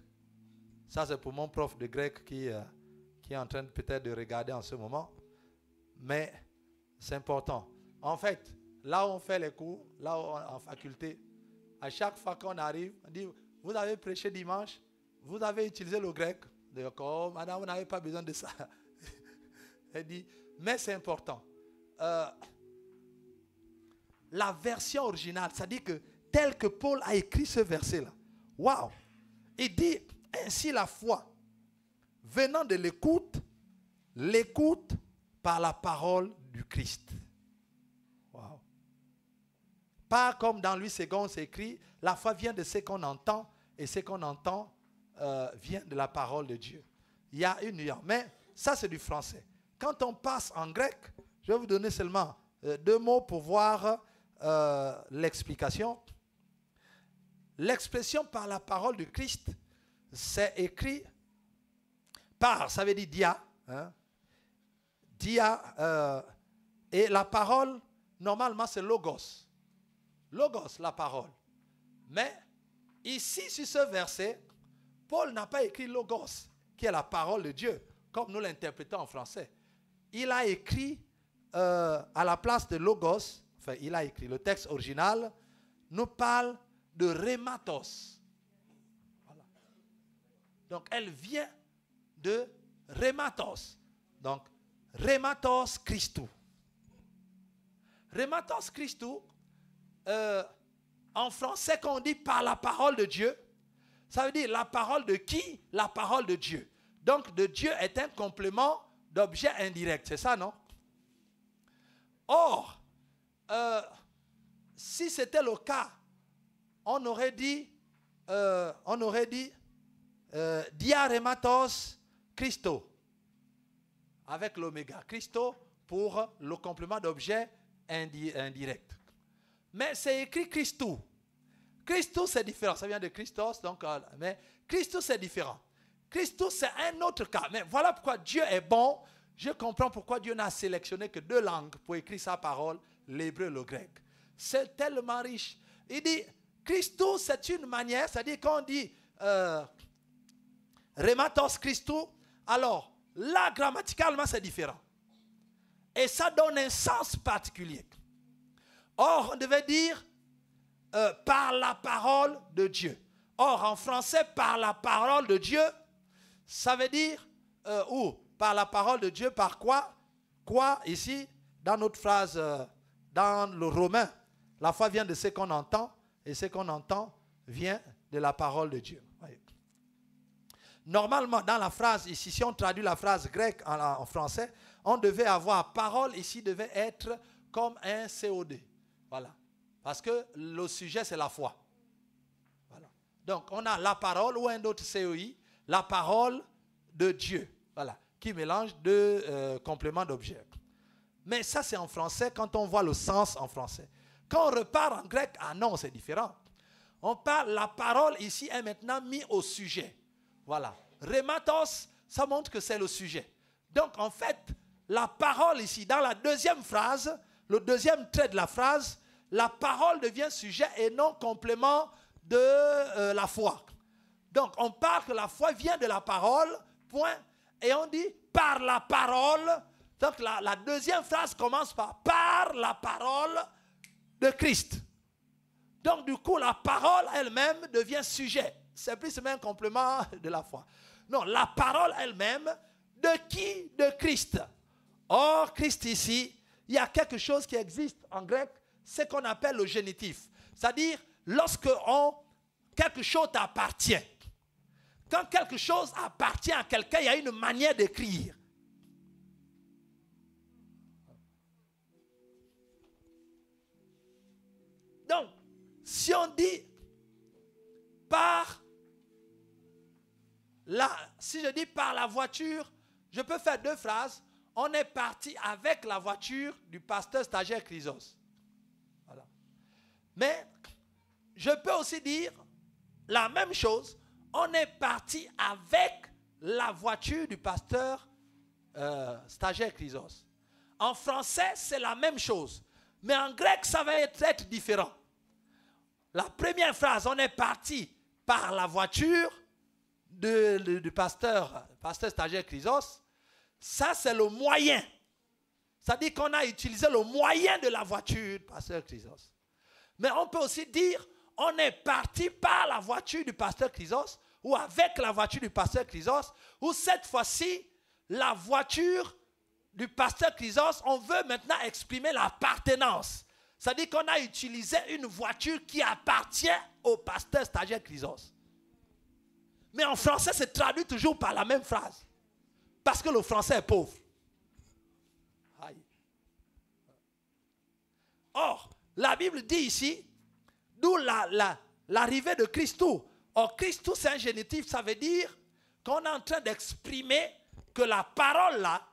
Ça, c'est pour mon prof de grec qui est en train peut-être de regarder en ce moment. Mais c'est important. En fait, là où on fait les cours, là où en faculté, à chaque fois qu'on arrive, on dit, vous avez prêché dimanche, vous avez utilisé le grec. D'accord, madame, vous n'avez pas besoin de ça. Elle dit, mais c'est important. La version originale, ça dit que tel que Paul a écrit ce verset-là, waouh, il dit, ainsi la foi, venant de l'écoute par la parole du Christ. Wow. Pas comme dans Louis II, c'est écrit, la foi vient de ce qu'on entend, et ce qu'on entend vient de la parole de Dieu. Il y a une nuance, mais ça c'est du français. Quand on passe en grec, je vais vous donner seulement 2 mots pour voir l'explication. L'expression par la parole du Christ, c'est écrit par, ça veut dire dia. Hein? Dia, et la parole, normalement, c'est logos. Logos, la parole. Mais ici, sur ce verset, Paul n'a pas écrit logos, qui est la parole de Dieu, comme nous l'interprétons en français. Il a écrit à la place de logos, enfin, il a écrit, le texte original nous parle de rhématos. Voilà. Donc, elle vient de rhématos. Donc, rhématos Christou. Rhématos Christou, en français, quand on dit par la parole de Dieu, ça veut dire la parole de qui? La parole de Dieu. Donc, de Dieu est un complément d'objet indirect. C'est ça, non? Or, si c'était le cas, on aurait dit diarematos Christo, avec l'oméga. Christo pour le complément d'objet indirect. Mais c'est écrit Christou. Christou, c'est différent. Ça vient de Christos, donc, mais Christou, c'est différent. Christou, c'est un autre cas. Mais voilà pourquoi Dieu est bon. Je comprends pourquoi Dieu n'a sélectionné que 2 langues pour écrire sa parole, l'hébreu et le grec. C'est tellement riche. Il dit, Christou, c'est une manière, c'est-à-dire quand on dit Rhématos Christou, alors là, grammaticalement, c'est différent. Et ça donne un sens particulier. Or, on devait dire par la parole de Dieu. Or, en français, par la parole de Dieu, ça veut dire, ou par la parole de Dieu, par quoi? Quoi, ici, dans notre phrase, dans le romain, la foi vient de ce qu'on entend, et ce qu'on entend vient de la parole de Dieu. Voyez. Normalement, dans la phrase, ici, si on traduit la phrase grecque en français, on devait avoir parole, ici, devait être comme un COD. Voilà. Parce que le sujet, c'est la foi. Voilà. Donc, on a la parole ou un autre COI, la parole de Dieu. Voilà. Qui mélange 2 compléments d'objets. Mais ça, c'est en français quand on voit le sens en français. Quand on repart en grec, ah non, c'est différent. On parle, la parole ici est maintenant mise au sujet. Voilà. Rhématos, ça montre que c'est le sujet. Donc, en fait, la parole ici, dans la 2e phrase, le 2e trait de la phrase, la parole devient sujet et non complément de la foi. Donc, on parle que la foi vient de la parole, point, et on dit par la parole. Donc, la 2e phrase commence par la parole de Christ. Donc, du coup, la parole elle-même devient sujet. C'est plus même un complément de la foi. Non, la parole elle-même, de qui? De Christ. Or, Christ ici, il y a quelque chose qui existe en grec, c'est qu'on appelle le génitif. C'est-à-dire, lorsque quelque chose t'appartient. Quand quelque chose appartient à quelqu'un, il y a une manière d'écrire. Donc, si on dit si je dis par la voiture, je peux faire 2 phrases. On est parti avec la voiture du pasteur stagiaire Chrysos. Voilà. Mais je peux aussi dire la même chose. On est parti avec la voiture du pasteur stagiaire Chrysos. En français, c'est la même chose. Mais en grec, ça va être différent. la première phrase, on est parti par la voiture du pasteur stagiaire Chrysos. Ça, c'est le moyen. Ça dit qu'on a utilisé le moyen de la voiture du pasteur Chrysos. Mais on peut aussi dire, on est parti par la voiture du pasteur Chrysos ou avec la voiture du pasteur Chrysos, ou cette fois-ci, la voiture du pasteur Chrysos, on veut maintenant exprimer l'appartenance. C'est-à-dire qu'on a utilisé une voiture qui appartient au pasteur stagiaire Chrysos. Mais en français, c'est traduit toujours par la même phrase. Parce que le français est pauvre. Aïe. Or, la Bible dit ici, d'où l'arrivée de Christou. Or, Christou, c'est un génitif, ça veut dire qu'on est en train d'exprimer que la parole là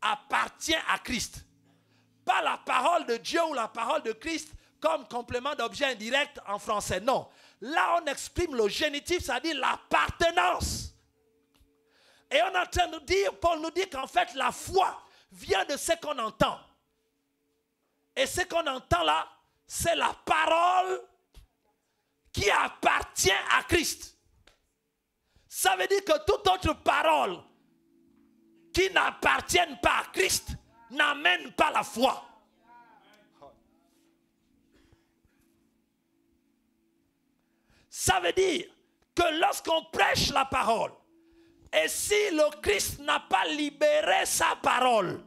appartient à Christ. Pas la parole de Dieu ou la parole de Christ comme complément d'objet indirect en français. Non. Là, on exprime le génitif, c'est-à-dire l'appartenance. Et on est en train de dire, Paul nous dit qu'en fait, la foi vient de ce qu'on entend. Et ce qu'on entend là, c'est la parole qui appartient à Christ. Ça veut dire que toute autre parole qui n'appartienne pas à Christ n'amène pas la foi. Ça veut dire que lorsqu'on prêche la parole, et si le Christ n'a pas libéré sa parole,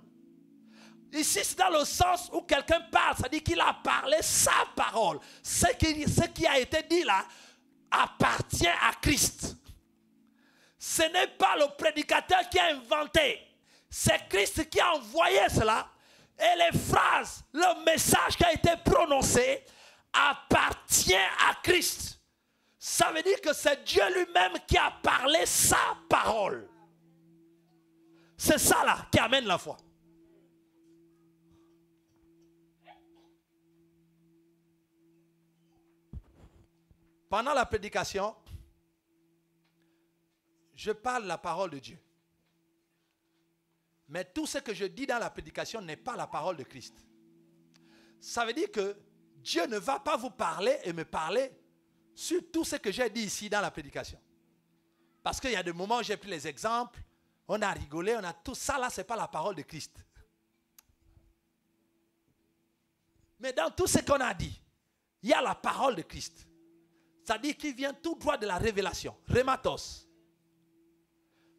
ici c'est dans le sens où quelqu'un parle, ça dit qu'il a parlé sa parole. Ce qui a été dit là appartient à Christ. Ce n'est pas le prédicateur qui a inventé. C'est Christ qui a envoyé cela. Et les phrases, le message qui a été prononcé appartient à Christ. Ça veut dire que c'est Dieu lui-même qui a parlé sa parole. C'est ça là qui amène la foi. Pendant la prédication, je parle la parole de Dieu. Mais tout ce que je dis dans la prédication n'est pas la parole de Christ. Ça veut dire que Dieu ne va pas vous parler et me parler sur tout ce que j'ai dit ici dans la prédication. Parce qu'il y a des moments où j'ai pris les exemples, on a rigolé, on a tout ça là, ce n'est pas la parole de Christ. Mais dans tout ce qu'on a dit, il y a la parole de Christ. C'est-à-dire qu'il vient tout droit de la révélation, Rhématos,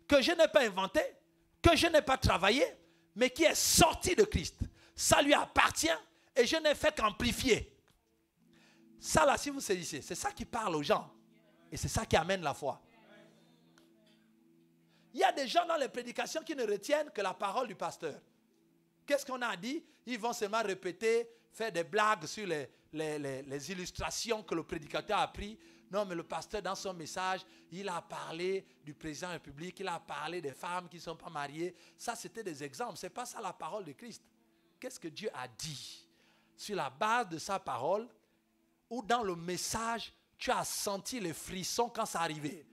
que je n'ai pas inventé, que je n'ai pas travaillé, mais qui est sorti de Christ. Ça lui appartient et je n'ai fait qu'amplifier. Ça là, si vous saisissez, c'est ça qui parle aux gens. Et c'est ça qui amène la foi. Il y a des gens dans les prédications qui ne retiennent que la parole du pasteur. Qu'est-ce qu'on a dit? Ils vont seulement répéter, faire des blagues sur les illustrations que le prédicateur a prises. Non, mais le pasteur, dans son message, il a parlé du président de la République, il a parlé des femmes qui ne sont pas mariées. Ça, c'était des exemples. Ce n'est pas ça la parole de Christ. Qu'est-ce que Dieu a dit? Sur la base de sa parole, ou dans le message, tu as senti les frissons quand ça arrivait.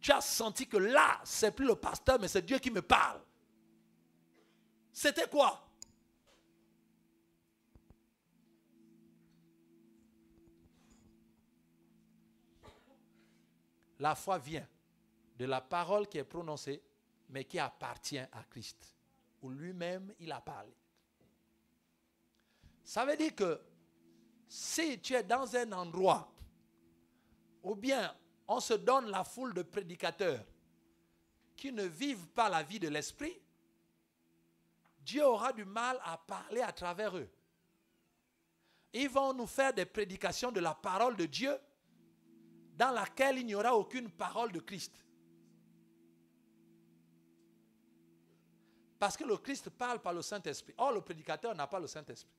Tu as senti que là, ce n'est plus le pasteur, mais c'est Dieu qui me parle. C'était quoi? La foi vient de la parole qui est prononcée, mais qui appartient à Christ, où lui-même il a parlé. Ça veut dire que si tu es dans un endroit, ou bien on se donne la foule de prédicateurs qui ne vivent pas la vie de l'esprit, Dieu aura du mal à parler à travers eux. Ils vont nous faire des prédications de la parole de Dieu dans laquelle il n'y aura aucune parole de Christ. Parce que le Christ parle par le Saint-Esprit. Or, le prédicateur n'a pas le Saint-Esprit.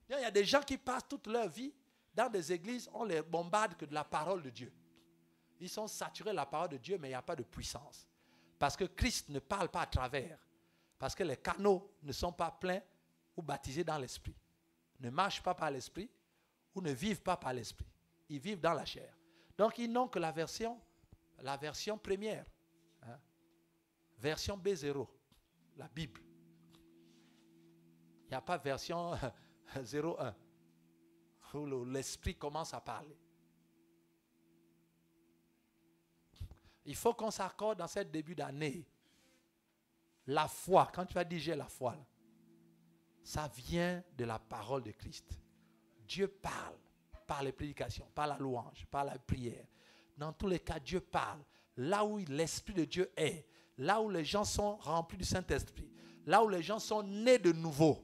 Il y a des gens qui passent toute leur vie dans des églises, on les bombarde que de la parole de Dieu. Ils sont saturés de la parole de Dieu, mais il n'y a pas de puissance. Parce que Christ ne parle pas à travers. Parce que les canaux ne sont pas pleins ou baptisés dans l'esprit. Ne marchent pas par l'esprit ou ne vivent pas par l'esprit. Ils vivent dans la chair. Donc ils n'ont que la version première. Hein? Version B0, la Bible. Il n'y a pas version 0,1, où l'esprit commence à parler. Il faut qu'on s'accorde dans ce début d'année. La foi, quand tu vas dire j'ai la foi, là, ça vient de la parole de Christ. Dieu parle par les prédications, par la louange, par la prière. Dans tous les cas, Dieu parle. Là où l'Esprit de Dieu est, là où les gens sont remplis du Saint-Esprit, là où les gens sont nés de nouveau.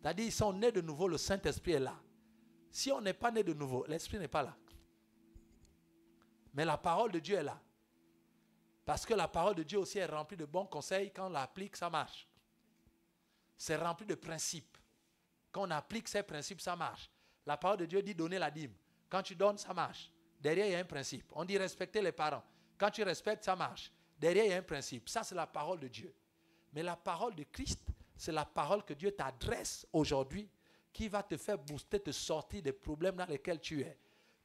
C'est-à-dire ils sont nés de nouveau, le Saint-Esprit est là. Si on n'est pas né de nouveau, l'Esprit n'est pas là. Mais la parole de Dieu est là. Parce que la parole de Dieu aussi est remplie de bons conseils. Quand on l'applique, ça marche. C'est rempli de principes. Quand on applique ces principes, ça marche. La parole de Dieu dit donner la dîme. Quand tu donnes, ça marche. Derrière, il y a un principe. On dit respecter les parents. Quand tu respectes, ça marche. Derrière, il y a un principe. Ça, c'est la parole de Dieu. Mais la parole de Christ, c'est la parole que Dieu t'adresse aujourd'hui qui va te faire booster, te sortir des problèmes dans lesquels tu es.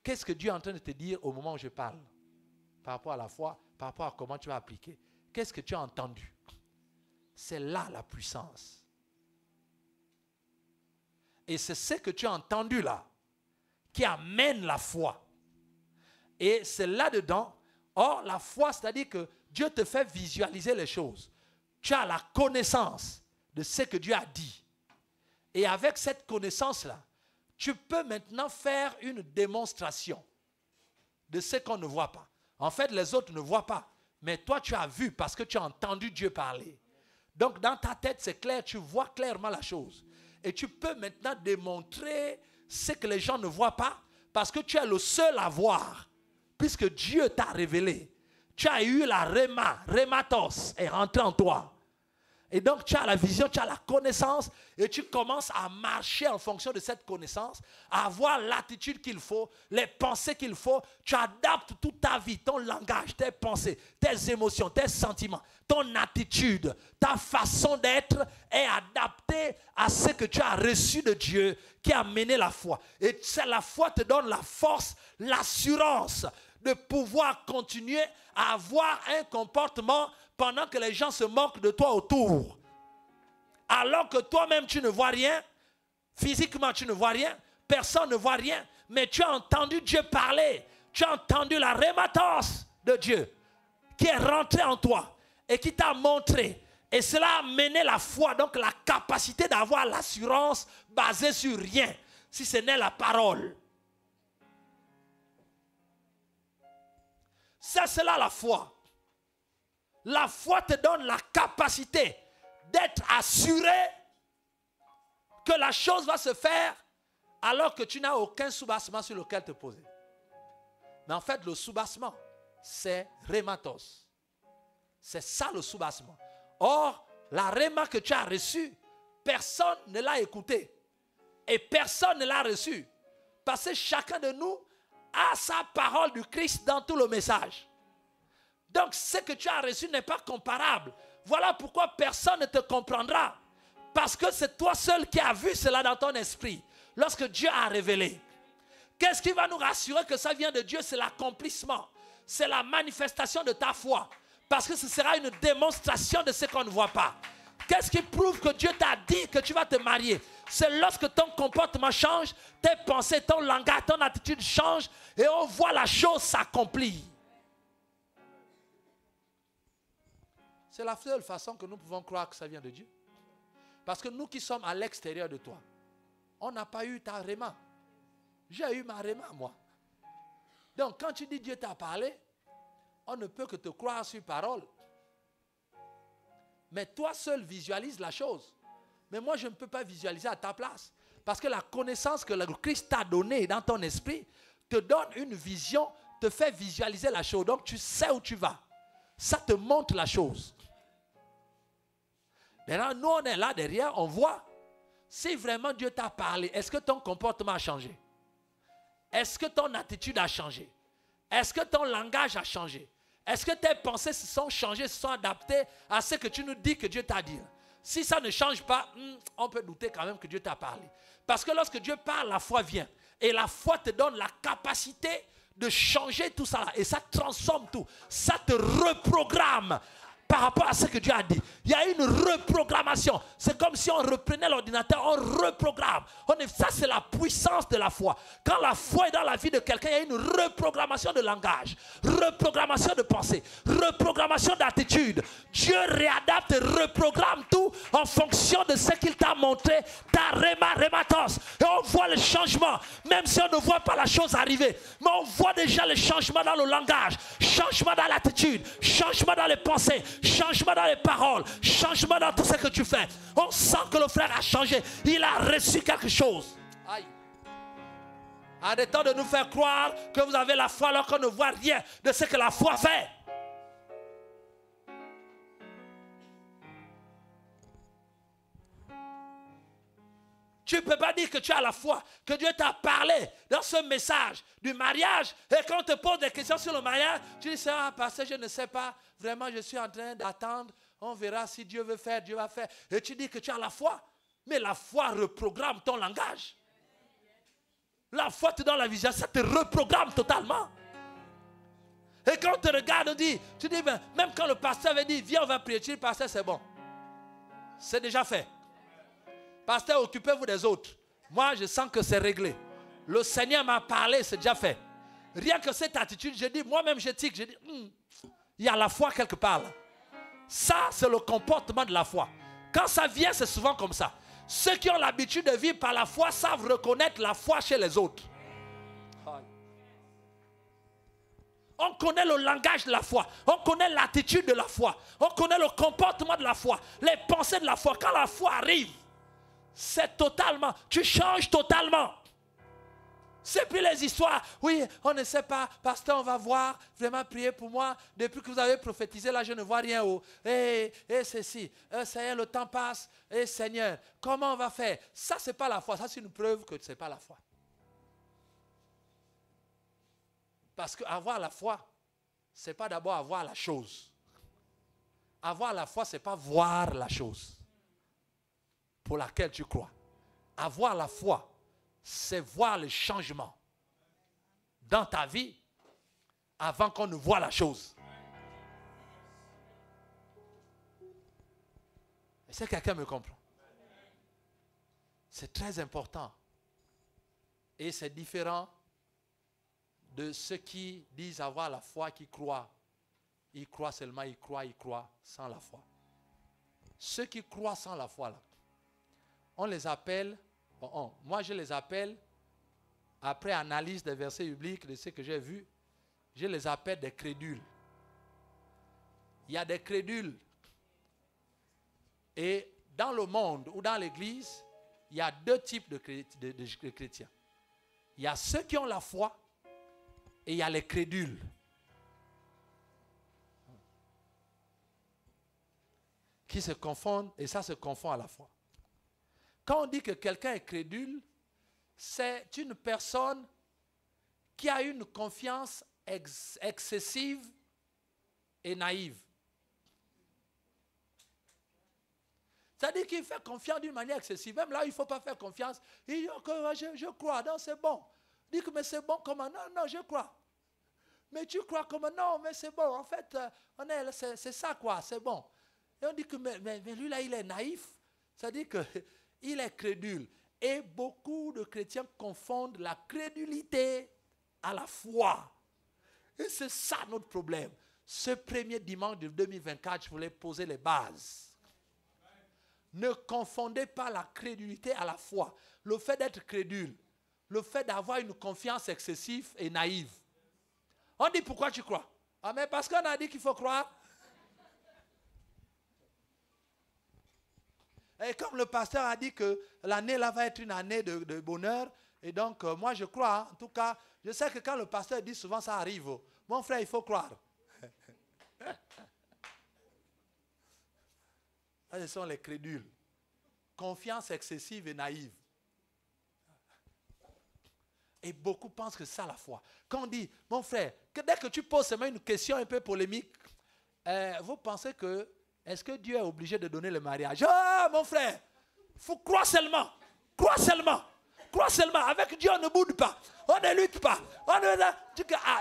Qu'est-ce que Dieu est en train de te dire au moment où je parle? Par rapport à la foi, par rapport à comment tu vas appliquer. Qu'est-ce que tu as entendu? C'est là la puissance. Et c'est ce que tu as entendu là qui amène la foi. Et c'est là-dedans. Or, la foi, c'est-à-dire que Dieu te fait visualiser les choses. Tu as la connaissance de ce que Dieu a dit. Et avec cette connaissance-là, tu peux maintenant faire une démonstration de ce qu'on ne voit pas. En fait, les autres ne voient pas. Mais toi, tu as vu parce que tu as entendu Dieu parler. Donc, dans ta tête, c'est clair, tu vois clairement la chose. Et tu peux maintenant démontrer ce que les gens ne voient pas parce que tu es le seul à voir. Puisque Dieu t'a révélé. Tu as eu la rématos est rentrée en toi. Et donc, tu as la vision, tu as la connaissance et tu commences à marcher en fonction de cette connaissance, à avoir l'attitude qu'il faut, les pensées qu'il faut. Tu adaptes toute ta vie, ton langage, tes pensées, tes émotions, tes sentiments, ton attitude, ta façon d'être est adaptée à ce que tu as reçu de Dieu qui a mené la foi. Et la foi te donne la force, l'assurance de pouvoir continuer à avoir un comportement pendant que les gens se moquent de toi autour. Alors que toi-même, tu ne vois rien. Physiquement, tu ne vois rien. Personne ne voit rien. Mais tu as entendu Dieu parler. Tu as entendu la rématos de Dieu qui est rentrée en toi et qui t'a montré. Et cela a mené la foi, donc la capacité d'avoir l'assurance basée sur rien, si ce n'est la parole. C'est là la foi. La foi te donne la capacité d'être assuré que la chose va se faire alors que tu n'as aucun soubassement sur lequel te poser. Mais en fait, le soubassement, c'est rématos. C'est ça le soubassement. Or, la réma que tu as reçue, personne ne l'a écouté. Et personne ne l'a reçue. Parce que chacun de nous a sa parole du Christ dans tout le message. Donc, ce que tu as reçu n'est pas comparable. Voilà pourquoi personne ne te comprendra. Parce que c'est toi seul qui as vu cela dans ton esprit. Lorsque Dieu a révélé. Qu'est-ce qui va nous rassurer que ça vient de Dieu? C'est l'accomplissement. C'est la manifestation de ta foi. Parce que ce sera une démonstration de ce qu'on ne voit pas. Qu'est-ce qui prouve que Dieu t'a dit que tu vas te marier? C'est lorsque ton comportement change, tes pensées, ton langage, ton attitude change et on voit la chose s'accomplir. C'est la seule façon que nous pouvons croire que ça vient de Dieu. Parce que nous qui sommes à l'extérieur de toi, on n'a pas eu ta réma. J'ai eu ma réma, moi. Donc, quand tu dis Dieu t'a parlé, on ne peut que te croire sur parole. Mais toi seul visualise la chose. Mais moi, je ne peux pas visualiser à ta place. Parce que la connaissance que le Christ t'a donnée dans ton esprit te donne une vision, te fait visualiser la chose. Donc, tu sais où tu vas. Ça te montre la chose. Maintenant, nous, on est là derrière, on voit. Si vraiment Dieu t'a parlé, est-ce que ton comportement a changé? Est-ce que ton attitude a changé? Est-ce que ton langage a changé? Est-ce que tes pensées se sont changées, se sont adaptées à ce que tu nous dis que Dieu t'a dit? Si ça ne change pas, on peut douter quand même que Dieu t'a parlé. Parce que lorsque Dieu parle, la foi vient. Et la foi te donne la capacité de changer tout ça là. Et ça transforme tout. Ça te reprogramme par rapport à ce que Dieu a dit. Il y a une reprogrammation. C'est comme si on reprenait l'ordinateur, on reprogramme. Ça, c'est la puissance de la foi. Quand la foi est dans la vie de quelqu'un, il y a une reprogrammation de langage, reprogrammation de pensée, reprogrammation d'attitude. Dieu réadapte et reprogramme tout en fonction de ce qu'il t'a montré, ta rematos. Et on voit le changement, même si on ne voit pas la chose arriver. Mais on voit déjà le changement dans le langage, changement dans l'attitude, changement dans les pensées, changement dans les paroles, changement dans tout ce que tu fais. On sent que le frère a changé. Il a reçu quelque chose. Aïe. Arrêtons de nous faire croire que vous avez la foi alors qu'on ne voit rien de ce que la foi fait. Tu ne peux pas dire que tu as la foi, que Dieu t'a parlé dans ce message du mariage. Et quand on te pose des questions sur le mariage, tu dis, ah, pasteur, je ne sais pas. Vraiment, je suis en train d'attendre. On verra si Dieu veut faire, Dieu va faire. Et tu dis que tu as la foi. Mais la foi reprogramme ton langage. La foi te donne la vision, ça te reprogramme totalement. Et quand on te regarde, tu dis, ben, même quand le pasteur avait dit, viens, on va prier, tu dis, pasteur, c'est bon. C'est déjà fait. Pasteur, occupez-vous des autres. Moi, je sens que c'est réglé. Le Seigneur m'a parlé, c'est déjà fait. Rien que cette attitude, je dis, moi-même, je dis, il y a la foi quelque part là. Ça, c'est le comportement de la foi. Quand ça vient, c'est souvent comme ça. Ceux qui ont l'habitude de vivre par la foi savent reconnaître la foi chez les autres. On connaît le langage de la foi. On connaît l'attitude de la foi. On connaît le comportement de la foi. Les pensées de la foi. Quand la foi arrive, c'est totalement, tu changes totalement. C'est plus les histoires. Oui, on ne sait pas, pasteur, on va voir, vraiment prier pour moi. Depuis que vous avez prophétisé, là, je ne vois rien. Ceci, Seigneur, le temps passe. Seigneur, comment on va faire? Ça, ce n'est pas la foi. Ça, c'est une preuve que ce n'est pas la foi. Parce qu'avoir la foi, ce n'est pas d'abord avoir la chose. Avoir la foi, ce n'est pas voir la chose pour laquelle tu crois. Avoir la foi, c'est voir le changement dans ta vie avant qu'on ne voit la chose. Est-ce que quelqu'un me comprend? C'est très important. Et c'est différent de ceux qui disent avoir la foi, qui croient. Ils croient seulement, ils croient sans la foi. Ceux qui croient sans la foi, là, on les appelle, moi je les appelle, après analyse des versets bibliques, de ce que j'ai vu, je les appelle des crédules. Il y a des crédules. Et dans le monde ou dans l'église, il y a deux types de chrétiens. Il y a ceux qui ont la foi et il y a les crédules. Qui se confondent, et ça se confond à la fois. Quand on dit que quelqu'un est crédule, c'est une personne qui a une confiance excessive et naïve. C'est-à-dire qu'il fait confiance d'une manière excessive. Même là, il ne faut pas faire confiance. Il dit que je crois, non, c'est bon. Il dit que mais c'est bon comment? Non, je crois. Mais tu crois comment? Non, mais c'est bon. En fait, c'est ça quoi, c'est bon. Et on dit que mais lui là, il est naïf. C'est-à-dire qu'il est crédule. Et beaucoup de chrétiens confondent la crédulité à la foi. Et c'est ça notre problème. Ce premier dimanche de 2024, je voulais poser les bases. Ne confondez pas la crédulité à la foi. Le fait d'être crédule, le fait d'avoir une confiance excessive et naïve. On dit pourquoi tu crois? Ah mais parce qu'on a dit qu'il faut croire. Et comme le pasteur a dit que l'année là va être une année de bonheur, et donc moi je crois, hein, en tout cas, je sais que quand le pasteur dit souvent ça arrive, mon frère il faut croire. Ça, ce sont les crédules. Confiance excessive et naïve. Et beaucoup pensent que c'est ça la foi. Quand on dit, mon frère, que dès que tu poses seulement une question un peu polémique, vous pensez que, est-ce que Dieu est obligé de donner le mariage? Ah, mon frère, il faut croire seulement. Croire seulement. crois seulement. Avec Dieu, on ne boude pas. On ne lutte pas.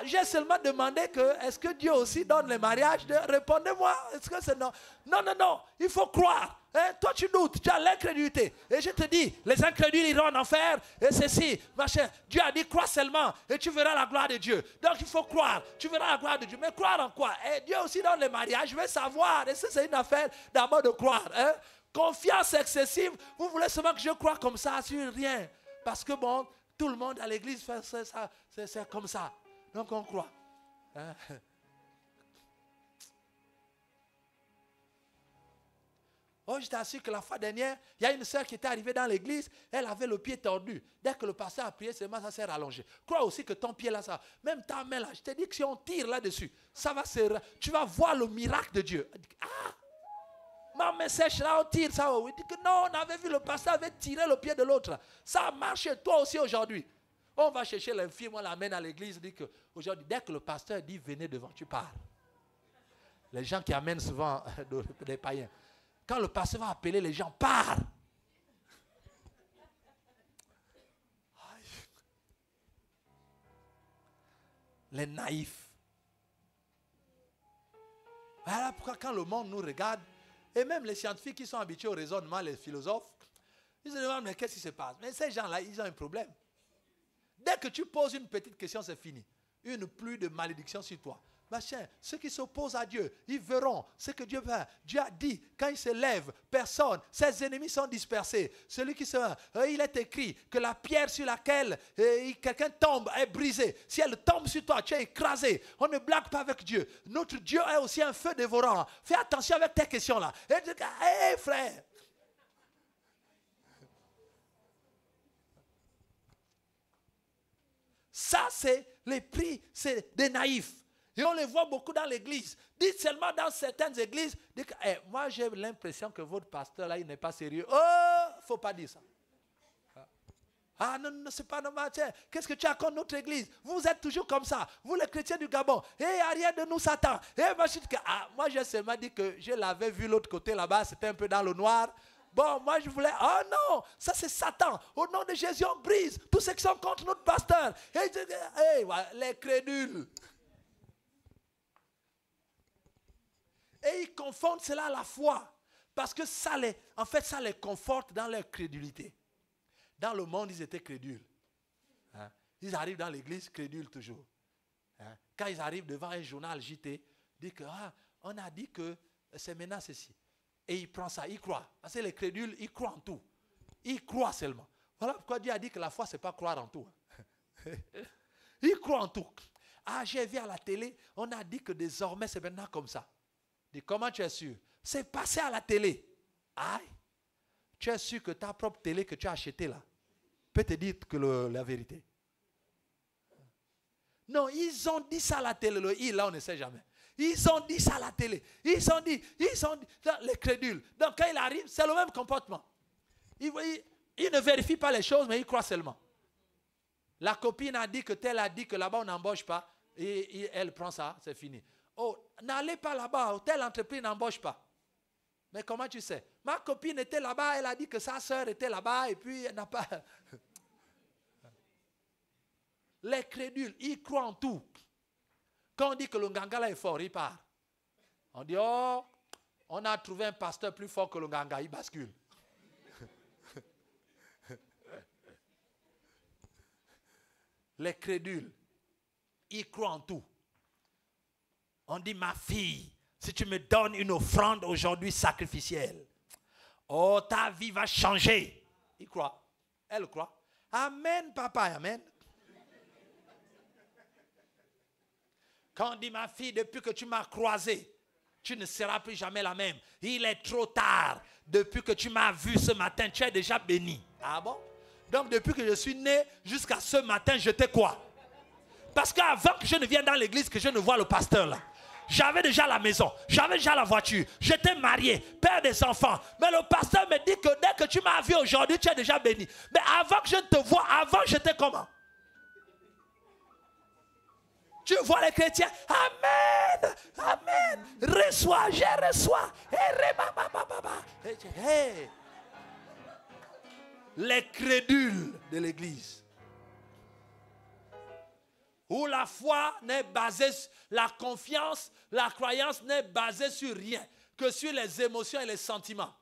J'ai seulement demandé que, est-ce que Dieu aussi donne les mariages? Répondez-moi. Est-ce que c'est non? Non, non, non. Il faut croire. Hein? Toi, tu doutes. Tu as l'incrédulité. Et je te dis, les incrédules iront en enfer. Et ceci, machin. Dieu a dit, crois seulement. Et tu verras la gloire de Dieu. Donc, il faut croire. Tu verras la gloire de Dieu. Mais croire en quoi? Et Dieu aussi donne les mariages. Je veux savoir. Et ça, c'est une affaire d'abord de croire. Hein? Confiance excessive. Vous voulez seulement que je croie comme ça sur rien. Parce que bon, tout le monde à l'église fait ça, c'est comme ça. Donc on croit. Hein? Oh, je t'assure que la fois dernière, il y a une soeur qui était arrivée dans l'église, elle avait le pied tordu. Dès que le pasteur a prié, seulement ça s'est rallongé. Crois aussi que ton pied là, ça, même ta main là, je te dis que si on tire là-dessus, ça va se... Tu vas voir le miracle de Dieu. Ah! Ma main sèche là, on tire ça. Il dit que non, on avait vu le pasteur avait tiré le pied de l'autre. Ça marche toi aussi aujourd'hui. On va chercher l'infirme, on l'amène à l'église, dit que aujourd'hui, dès que le pasteur dit venez devant, tu pars. Les gens qui amènent souvent des païens. Quand le pasteur va appeler, les gens partent. Les naïfs. Voilà pourquoi quand le monde nous regarde, et même les scientifiques qui sont habitués au raisonnement, les philosophes, ils se demandent mais qu'est-ce qui se passe? Mais ces gens-là, ils ont un problème. Dès que tu poses une petite question, c'est fini. Une pluie de malédiction sur toi. Machin, ceux qui s'opposent à Dieu, ils verront ce que Dieu veut. Dieu a dit, quand il se lève, personne, ses ennemis sont dispersés. Celui qui se... il est écrit que la pierre sur laquelle quelqu'un tombe est brisée. Si elle tombe sur toi, tu es écrasé. On ne blague pas avec Dieu. Notre Dieu est aussi un feu dévorant. Fais attention avec tes questions-là. Hé frère. Ça, c'est les prix, c'est des naïfs. Et on les voit beaucoup dans l'église. Dites seulement dans certaines églises, dites, moi j'ai l'impression que votre pasteur là, il n'est pas sérieux. Oh, il ne faut pas dire ça. Ah non, non, c'est pas normal. Qu'est-ce que tu as contre notre église? Vous êtes toujours comme ça. Vous les chrétiens du Gabon. Et il n'y a rien de nous, Satan. Moi j'ai seulement dit que je l'avais vu l'autre côté là-bas, c'était un peu dans le noir. Bon, moi je voulais, oh non, ça c'est Satan. Au nom de Jésus, on brise tous ceux qui sont contre notre pasteur. Les crédules. Et ils confondent cela à la foi. Parce que ça les conforte dans leur crédulité. Dans le monde, ils étaient crédules. Hein? Ils arrivent dans l'église, crédules toujours. Hein? Quand ils arrivent devant un journal JT, ils disent que, on a dit que c'est maintenant ceci. Et ils prennent ça, ils croient. Parce que les crédules, ils croient en tout. Ils croient seulement. Voilà pourquoi Dieu a dit que la foi, ce n'est pas croire en tout. Ils croient en tout. J'ai vu à la télé, on a dit que désormais, c'est maintenant comme ça. Dis, comment tu es sûr? C'est passé à la télé. Aïe. Tu es sûr que ta propre télé que tu as achetée là peut te dire que la vérité? Non, ils ont dit ça à la télé. Là, on ne sait jamais. Ils ont dit ça à la télé. Ils ont dit, les crédules. Donc quand il arrive, c'est le même comportement. Il ne vérifie pas les choses, mais il croit seulement. La copine a dit que tel a dit que là-bas on n'embauche pas. Et elle prend ça, c'est fini. Oh, n'allez pas là-bas, telle entreprise n'embauche pas. Mais comment tu sais? Ma copine était là-bas, elle a dit que sa soeur était là-bas et puis elle n'a pas... Les crédules, ils croient en tout. Quand on dit que le Nganga est fort, il part. On dit, oh, on a trouvé un pasteur plus fort que le Nganga, il bascule. Les crédules, ils croient en tout. On dit, ma fille, si tu me donnes une offrande aujourd'hui sacrificielle, oh, ta vie va changer. Il croit. Elle croit. Amen, papa, amen. Quand on dit, ma fille, depuis que tu m'as croisée, tu ne seras plus jamais la même. Il est trop tard. Depuis que tu m'as vu ce matin, tu es déjà béni. Ah bon? Donc, depuis que je suis né jusqu'à ce matin, j'étais quoi? Parce qu'avant que je ne vienne dans l'église, que je ne vois le pasteur là, j'avais déjà la maison, j'avais déjà la voiture, j'étais marié, père des enfants. Mais le pasteur me dit que dès que tu m'as vu aujourd'hui, tu es déjà béni. Mais avant que je ne te vois, avant j'étais comment? Tu vois les chrétiens? Amen, amen. Reçois, je reçois. Hey. les crédules de l'Église. Où la foi n'est basée, la confiance, la croyance n'est basée sur rien que sur les émotions et les sentiments.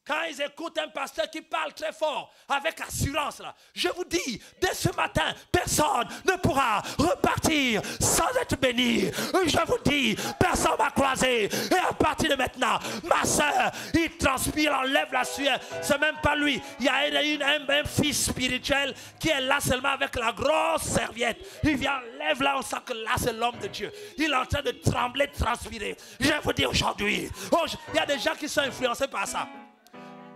Quand ils écoutent un pasteur qui parle très fort, avec assurance, là, je vous dis, dès ce matin, personne ne pourra repartir sans être béni. Je vous dis, personne va croiser. Et à partir de maintenant, ma soeur, il transpire, enlève la sueur. C'est même pas lui. Il y a un fils spirituel qui est là seulement avec la grosse serviette. Il vient, lève là, on sent que là, c'est l'homme de Dieu. Il est en train de trembler, de transpirer. Je vous dis aujourd'hui, il y a des gens qui sont influencés par ça.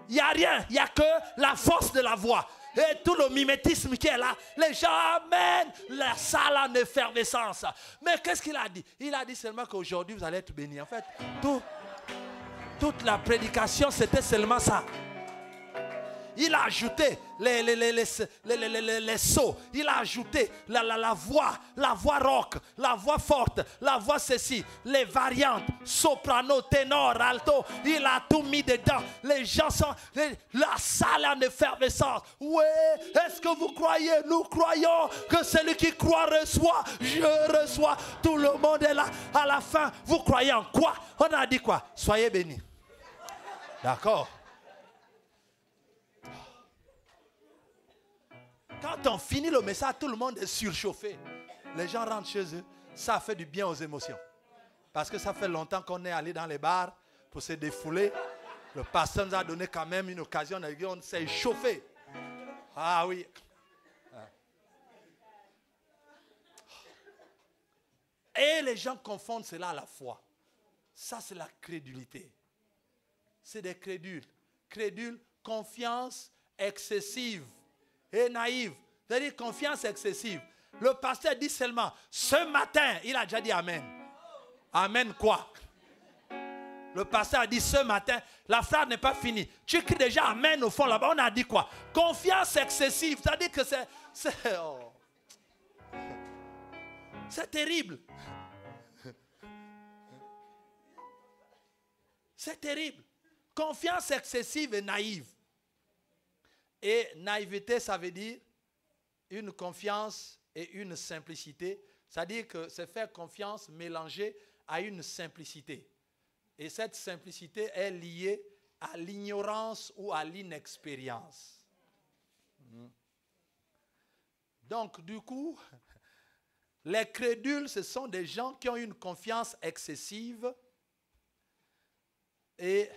Il n'y a rien, il n'y a que la force de la voix. Et tout le mimétisme qui est là, les gens amènent la salle en effervescence. Mais qu'est-ce qu'il a dit? Il a dit seulement qu'aujourd'hui vous allez être bénis. En fait, toute la prédication, c'était seulement ça. Il a ajouté les sauts. Il a ajouté la voix rock, la voix forte, la voix ceci, les variantes, soprano, ténor, alto. Il a tout mis dedans. Les gens sont... La salle en effervescence. Oui, est-ce que vous croyez? Nous croyons que celui qui croit reçoit. Je reçois. Tout le monde est là. À la fin, vous croyez en quoi? On a dit quoi? Soyez bénis. D'accord. Quand on finit le message, tout le monde est surchauffé. Les gens rentrent chez eux. Ça fait du bien aux émotions. Parce que ça fait longtemps qu'on est allé dans les bars pour se défouler. Le pasteur nous a donné quand même une occasion. On s'est chauffé. Ah oui. Et les gens confondent cela à la foi. Ça, c'est la crédulité. C'est des crédules. Crédules, confiance excessive. Et naïve, c'est-à-dire confiance excessive. Le pasteur dit seulement, ce matin, il a déjà dit Amen. Amen quoi? Le pasteur a dit ce matin, la phrase n'est pas finie. Tu cries déjà Amen au fond là-bas, on a dit quoi? Confiance excessive, c'est-à-dire que c'est terrible. C'est terrible. Confiance excessive et naïve. Et naïveté, ça veut dire une confiance et une simplicité. C'est-à-dire que c'est faire confiance mélangée à une simplicité. Et cette simplicité est liée à l'ignorance ou à l'inexpérience. Donc, du coup, les crédules, ce sont des gens qui ont une confiance excessive et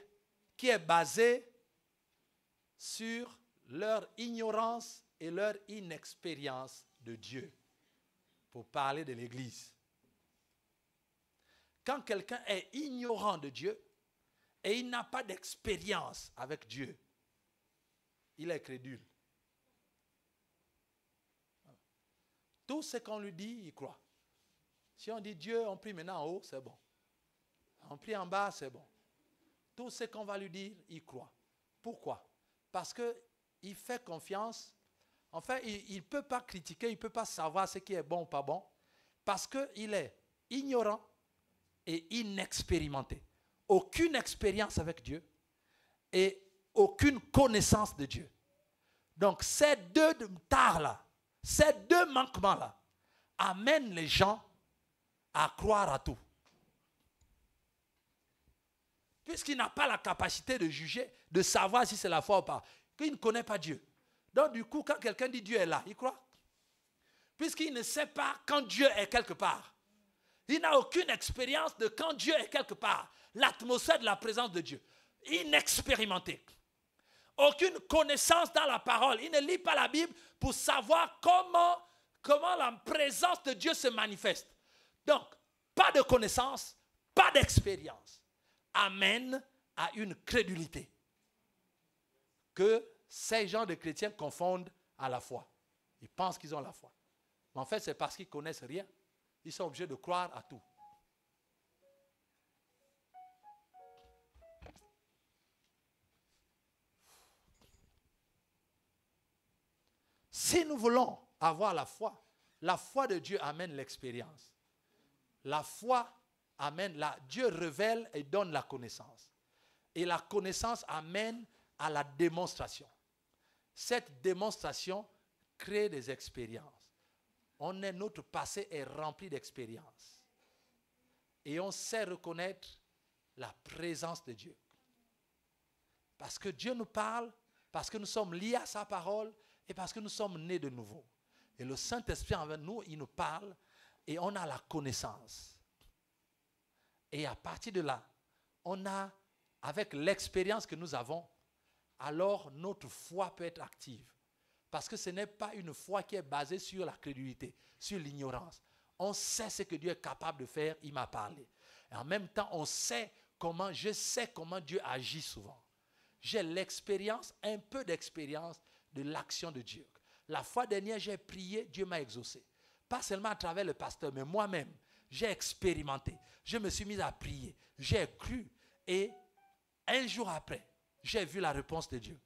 qui est basée sur leur ignorance et leur inexpérience de Dieu, pour parler de l'Église. Quand quelqu'un est ignorant de Dieu et il n'a pas d'expérience avec Dieu, il est crédule. Tout ce qu'on lui dit, il croit. Si on dit Dieu, on prie maintenant en haut, c'est bon. On prie en bas, c'est bon. Tout ce qu'on va lui dire, il croit. Pourquoi? Parce qu'il fait confiance. En fait, il ne peut pas critiquer, il ne peut pas savoir ce qui est bon ou pas bon, parce qu'il est ignorant et inexpérimenté. Aucune expérience avec Dieu et aucune connaissance de Dieu. Donc, ces deux tares-là, ces deux manquements-là, amènent les gens à croire à tout. Puisqu'il n'a pas la capacité de juger, de savoir si c'est la foi ou pas. Qu'il ne connaît pas Dieu. Donc du coup, quand quelqu'un dit Dieu est là, il croit. Puisqu'il ne sait pas quand Dieu est quelque part. Il n'a aucune expérience de quand Dieu est quelque part. L'atmosphère de la présence de Dieu. Inexpérimenté. Aucune connaissance dans la parole. Il ne lit pas la Bible pour savoir comment la présence de Dieu se manifeste. Donc, pas de connaissance, pas d'expérience. Amène à une crédulité que ces gens de chrétiens confondent à la foi. Ils pensent qu'ils ont la foi. Mais en fait, c'est parce qu'ils ne connaissent rien. Ils sont obligés de croire à tout. Si nous voulons avoir la foi de Dieu amène l'expérience. La foi amène, Dieu révèle et donne la connaissance. Et la connaissance amène à la démonstration. Cette démonstration crée des expériences. Notre passé est rempli d'expériences. Et on sait reconnaître la présence de Dieu. Parce que Dieu nous parle, parce que nous sommes liés à sa parole et parce que nous sommes nés de nouveau. Et le Saint-Esprit envers nous, il nous parle et on a la connaissance. Et à partir de là, on a, avec l'expérience que nous avons, alors notre foi peut être active. Parce que ce n'est pas une foi qui est basée sur la crédulité, sur l'ignorance. On sait ce que Dieu est capable de faire, il m'a parlé. Et en même temps, je sais comment Dieu agit souvent. J'ai l'expérience, un peu d'expérience de l'action de Dieu. La fois dernière, j'ai prié, Dieu m'a exaucé. Pas seulement à travers le pasteur, mais moi-même, j'ai expérimenté. Je me suis mis à prier, j'ai cru et un jour après, j'ai vu la réponse de Dieu.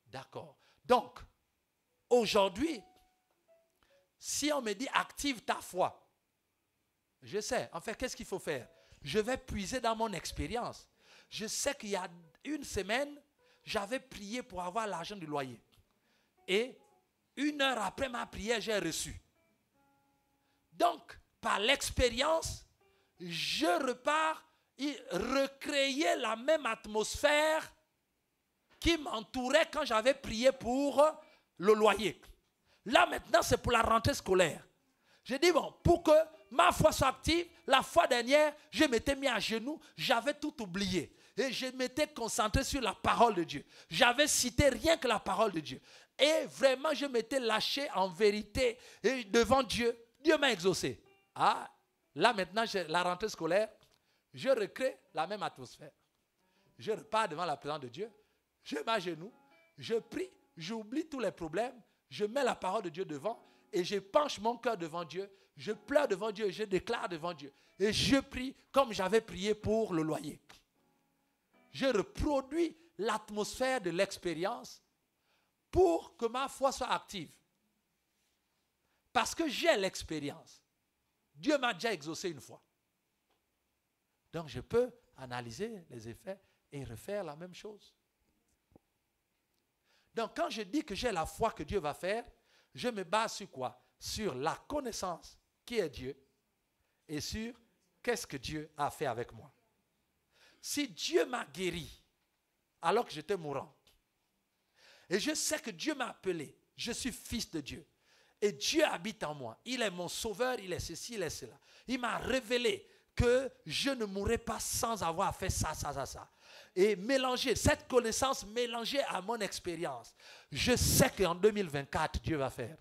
D'accord. Donc, aujourd'hui, si on me dit active ta foi, je sais, en fait, qu'est-ce qu'il faut faire? Je vais puiser dans mon expérience. Je sais qu'il y a une semaine, j'avais prié pour avoir l'argent du loyer. Et 1 heure après ma prière, j'ai reçu. Donc, par l'expérience, je repars et recréer la même atmosphère qui m'entourait quand j'avais prié pour le loyer. Là, maintenant, c'est pour la rentrée scolaire. J'ai dit, bon, pour que ma foi soit active, la fois dernière, je m'étais mis à genoux, j'avais tout oublié. Et je m'étais concentré sur la parole de Dieu. J'avais cité rien que la parole de Dieu. Et vraiment, je m'étais lâché en vérité et devant Dieu. Dieu m'a exaucé. Ah, là maintenant, la rentrée scolaire, je recrée la même atmosphère. Je repars devant la présence de Dieu, je mets à genoux, je prie, j'oublie tous les problèmes, je mets la parole de Dieu devant et je penche mon cœur devant Dieu, je pleure devant Dieu, je déclare devant Dieu. Et je prie comme j'avais prié pour le loyer. Je reproduis l'atmosphère de l'expérience pour que ma foi soit active. Parce que j'ai l'expérience. Dieu m'a déjà exaucé une fois. Donc je peux analyser les effets et refaire la même chose. Donc quand je dis que j'ai la foi que Dieu va faire, je me base sur quoi? Sur la connaissance qui est Dieu et sur qu'est-ce que Dieu a fait avec moi. Si Dieu m'a guéri alors que j'étais mourant, et je sais que Dieu m'a appelé, je suis fils de Dieu, et Dieu habite en moi, il est mon sauveur, il est ceci, il est cela. Il m'a révélé que je ne mourrai pas sans avoir fait ça. Et mélanger, cette connaissance mélangée à mon expérience, je sais qu'en 2024, Dieu va faire.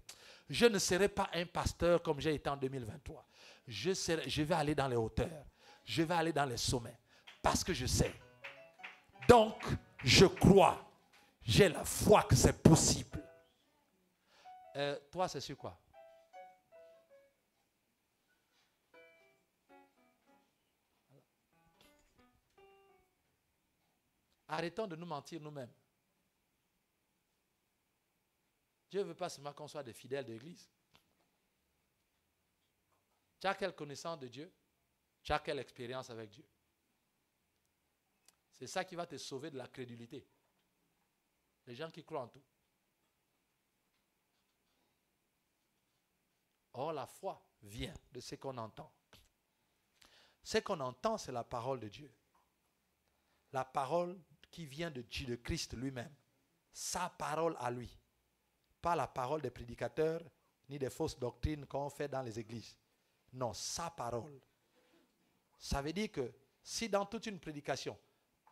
Je ne serai pas un pasteur comme j'ai été en 2023. Je vais aller dans les hauteurs, je vais aller dans les sommets, parce que je sais. Donc, je crois, j'ai la foi que c'est possible. Toi, c'est sur quoi? Arrêtons de nous mentir nous-mêmes. Dieu ne veut pas seulement qu'on soit des fidèles de l'église. Tu as quelle connaissance de Dieu? Tu as quelle expérience avec Dieu? C'est ça qui va te sauver de la crédulité. Les gens qui croient en tout. Or, la foi vient de ce qu'on entend. Ce qu'on entend, c'est la parole de Dieu. La parole qui vient de Dieu, de Christ lui-même. Sa parole à lui. Pas la parole des prédicateurs, ni des fausses doctrines qu'on fait dans les églises. Non, sa parole. Ça veut dire que si dans toute une prédication,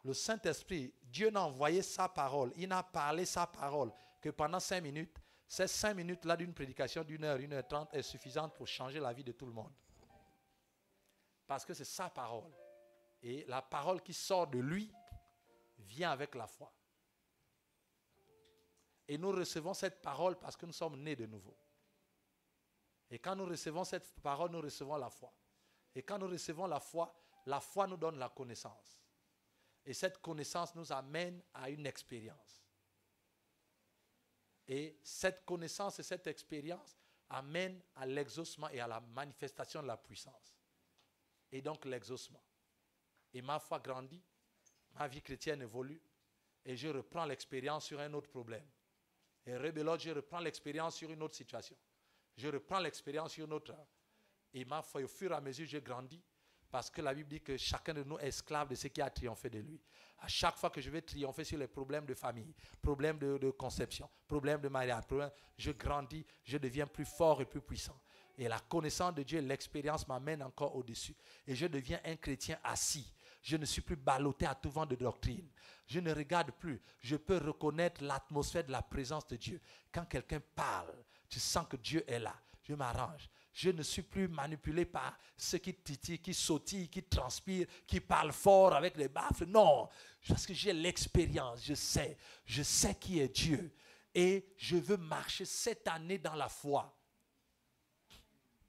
le Saint-Esprit, Dieu n'a envoyé sa parole, il n'a parlé sa parole que pendant 5 minutes, ces 5 minutes-là d'une prédication d'1 heure, 1h30 est suffisante pour changer la vie de tout le monde. Parce que c'est sa parole. Et la parole qui sort de lui vient avec la foi. Et nous recevons cette parole parce que nous sommes nés de nouveau. Et quand nous recevons cette parole, nous recevons la foi. Et quand nous recevons la foi nous donne la connaissance. Et cette connaissance nous amène à une expérience. Et cette connaissance et cette expérience amènent à l'exaucement et à la manifestation de la puissance. Et donc l'exaucement. Et ma foi grandit, ma vie chrétienne évolue, et je reprends l'expérience sur un autre problème. Et rebelote, je reprends l'expérience sur une autre situation. Je reprends l'expérience sur une autre. Et ma foi, au fur et à mesure, je grandis. Parce que la Bible dit que chacun de nous est esclave de ce qui a triomphé de lui. À chaque fois que je vais triompher sur les problèmes de famille, problèmes de conception, problèmes de mariage, je grandis, je deviens plus fort et plus puissant. Et la connaissance de Dieu, l'expérience m'amène encore au-dessus. Et je deviens un chrétien assis. Je ne suis plus ballotté à tout vent de doctrine. Je ne regarde plus. Je peux reconnaître l'atmosphère de la présence de Dieu. Quand quelqu'un parle, tu sens que Dieu est là. Je m'arrange. Je ne suis plus manipulé par ceux qui titillent, qui sautillent, qui transpirent, qui parlent fort avec les baffles. Non, parce que j'ai l'expérience. Je sais qui est Dieu. Et je veux marcher cette année dans la foi.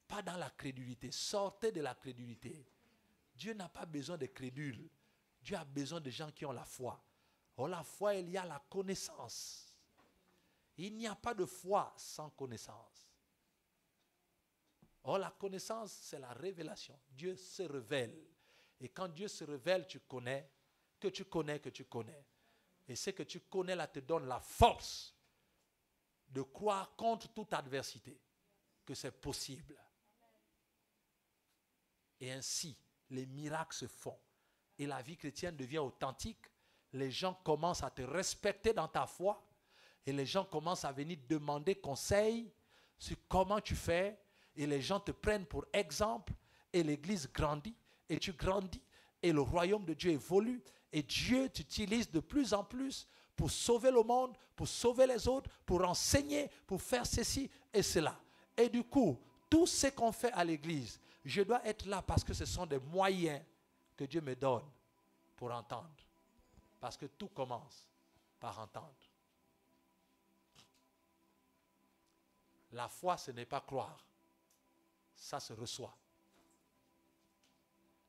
Pas dans la crédulité. Sortez de la crédulité. Dieu n'a pas besoin de crédules. Dieu a besoin de gens qui ont la foi. Or, la foi, il y a la connaissance. Il n'y a pas de foi sans connaissance. Or, la connaissance, c'est la révélation. Dieu se révèle. Et quand Dieu se révèle, tu connais, que tu connais, que tu connais. Et ce que tu connais là te donne la force de croire contre toute adversité que c'est possible. Et ainsi, les miracles se font. Et la vie chrétienne devient authentique. Les gens commencent à te respecter dans ta foi. Et les gens commencent à venir demander conseil sur comment tu fais. Et les gens te prennent pour exemple. Et l'église grandit. Et tu grandis. Et le royaume de Dieu évolue. Et Dieu t'utilise de plus en plus pour sauver le monde, pour sauver les autres, pour enseigner, pour faire ceci et cela. Et du coup, tout ce qu'on fait à l'église, je dois être là parce que ce sont des moyens que Dieu me donne pour entendre. Parce que tout commence par entendre. La foi, ce n'est pas croire. Ça se reçoit.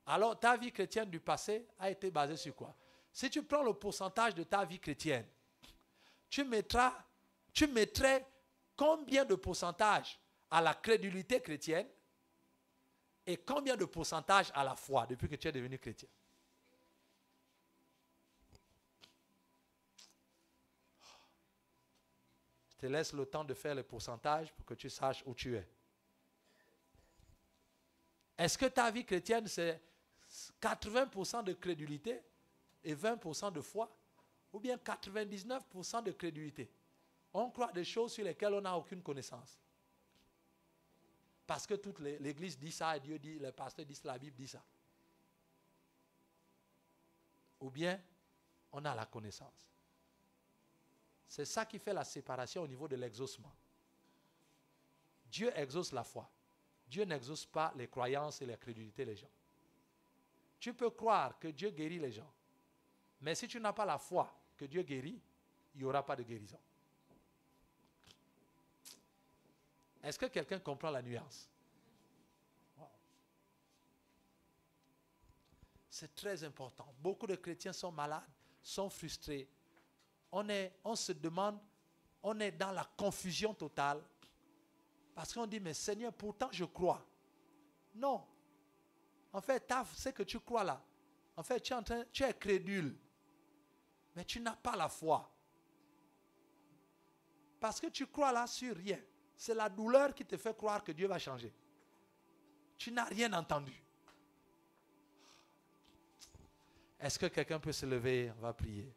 Alors, ta vie chrétienne du passé a été basée sur quoi? Si tu prends le pourcentage de ta vie chrétienne, tu mettrais combien de pourcentage à la crédulité chrétienne et combien de pourcentage à la foi depuis que tu es devenu chrétien? Je te laisse le temps de faire les pourcentages pour que tu saches où tu es. Est-ce que ta vie chrétienne, c'est 80% de crédulité et 20% de foi? Ou bien 99% de crédulité? On croit des choses sur lesquelles on n'a aucune connaissance. Parce que toute l'église dit ça, et Dieu dit, le pasteur dit ça, la Bible dit ça. Ou bien, on a la connaissance. C'est ça qui fait la séparation au niveau de l'exaucement. Dieu exauce la foi. Dieu n'exauce pas les croyances et les crédulités des gens. Tu peux croire que Dieu guérit les gens. Mais si tu n'as pas la foi que Dieu guérit, il n'y aura pas de guérison. Est-ce que quelqu'un comprend la nuance? Wow. C'est très important. Beaucoup de chrétiens sont malades, sont frustrés. On se demande, on est dans la confusion totale. Parce qu'on dit, mais Seigneur, pourtant je crois. Non. En fait, ce que tu crois là, en fait, tu es crédule. Mais tu n'as pas la foi. Parce que tu crois là sur rien. C'est la douleur qui te fait croire que Dieu va changer. Tu n'as rien entendu. Est-ce que quelqu'un peut se lever? On va prier.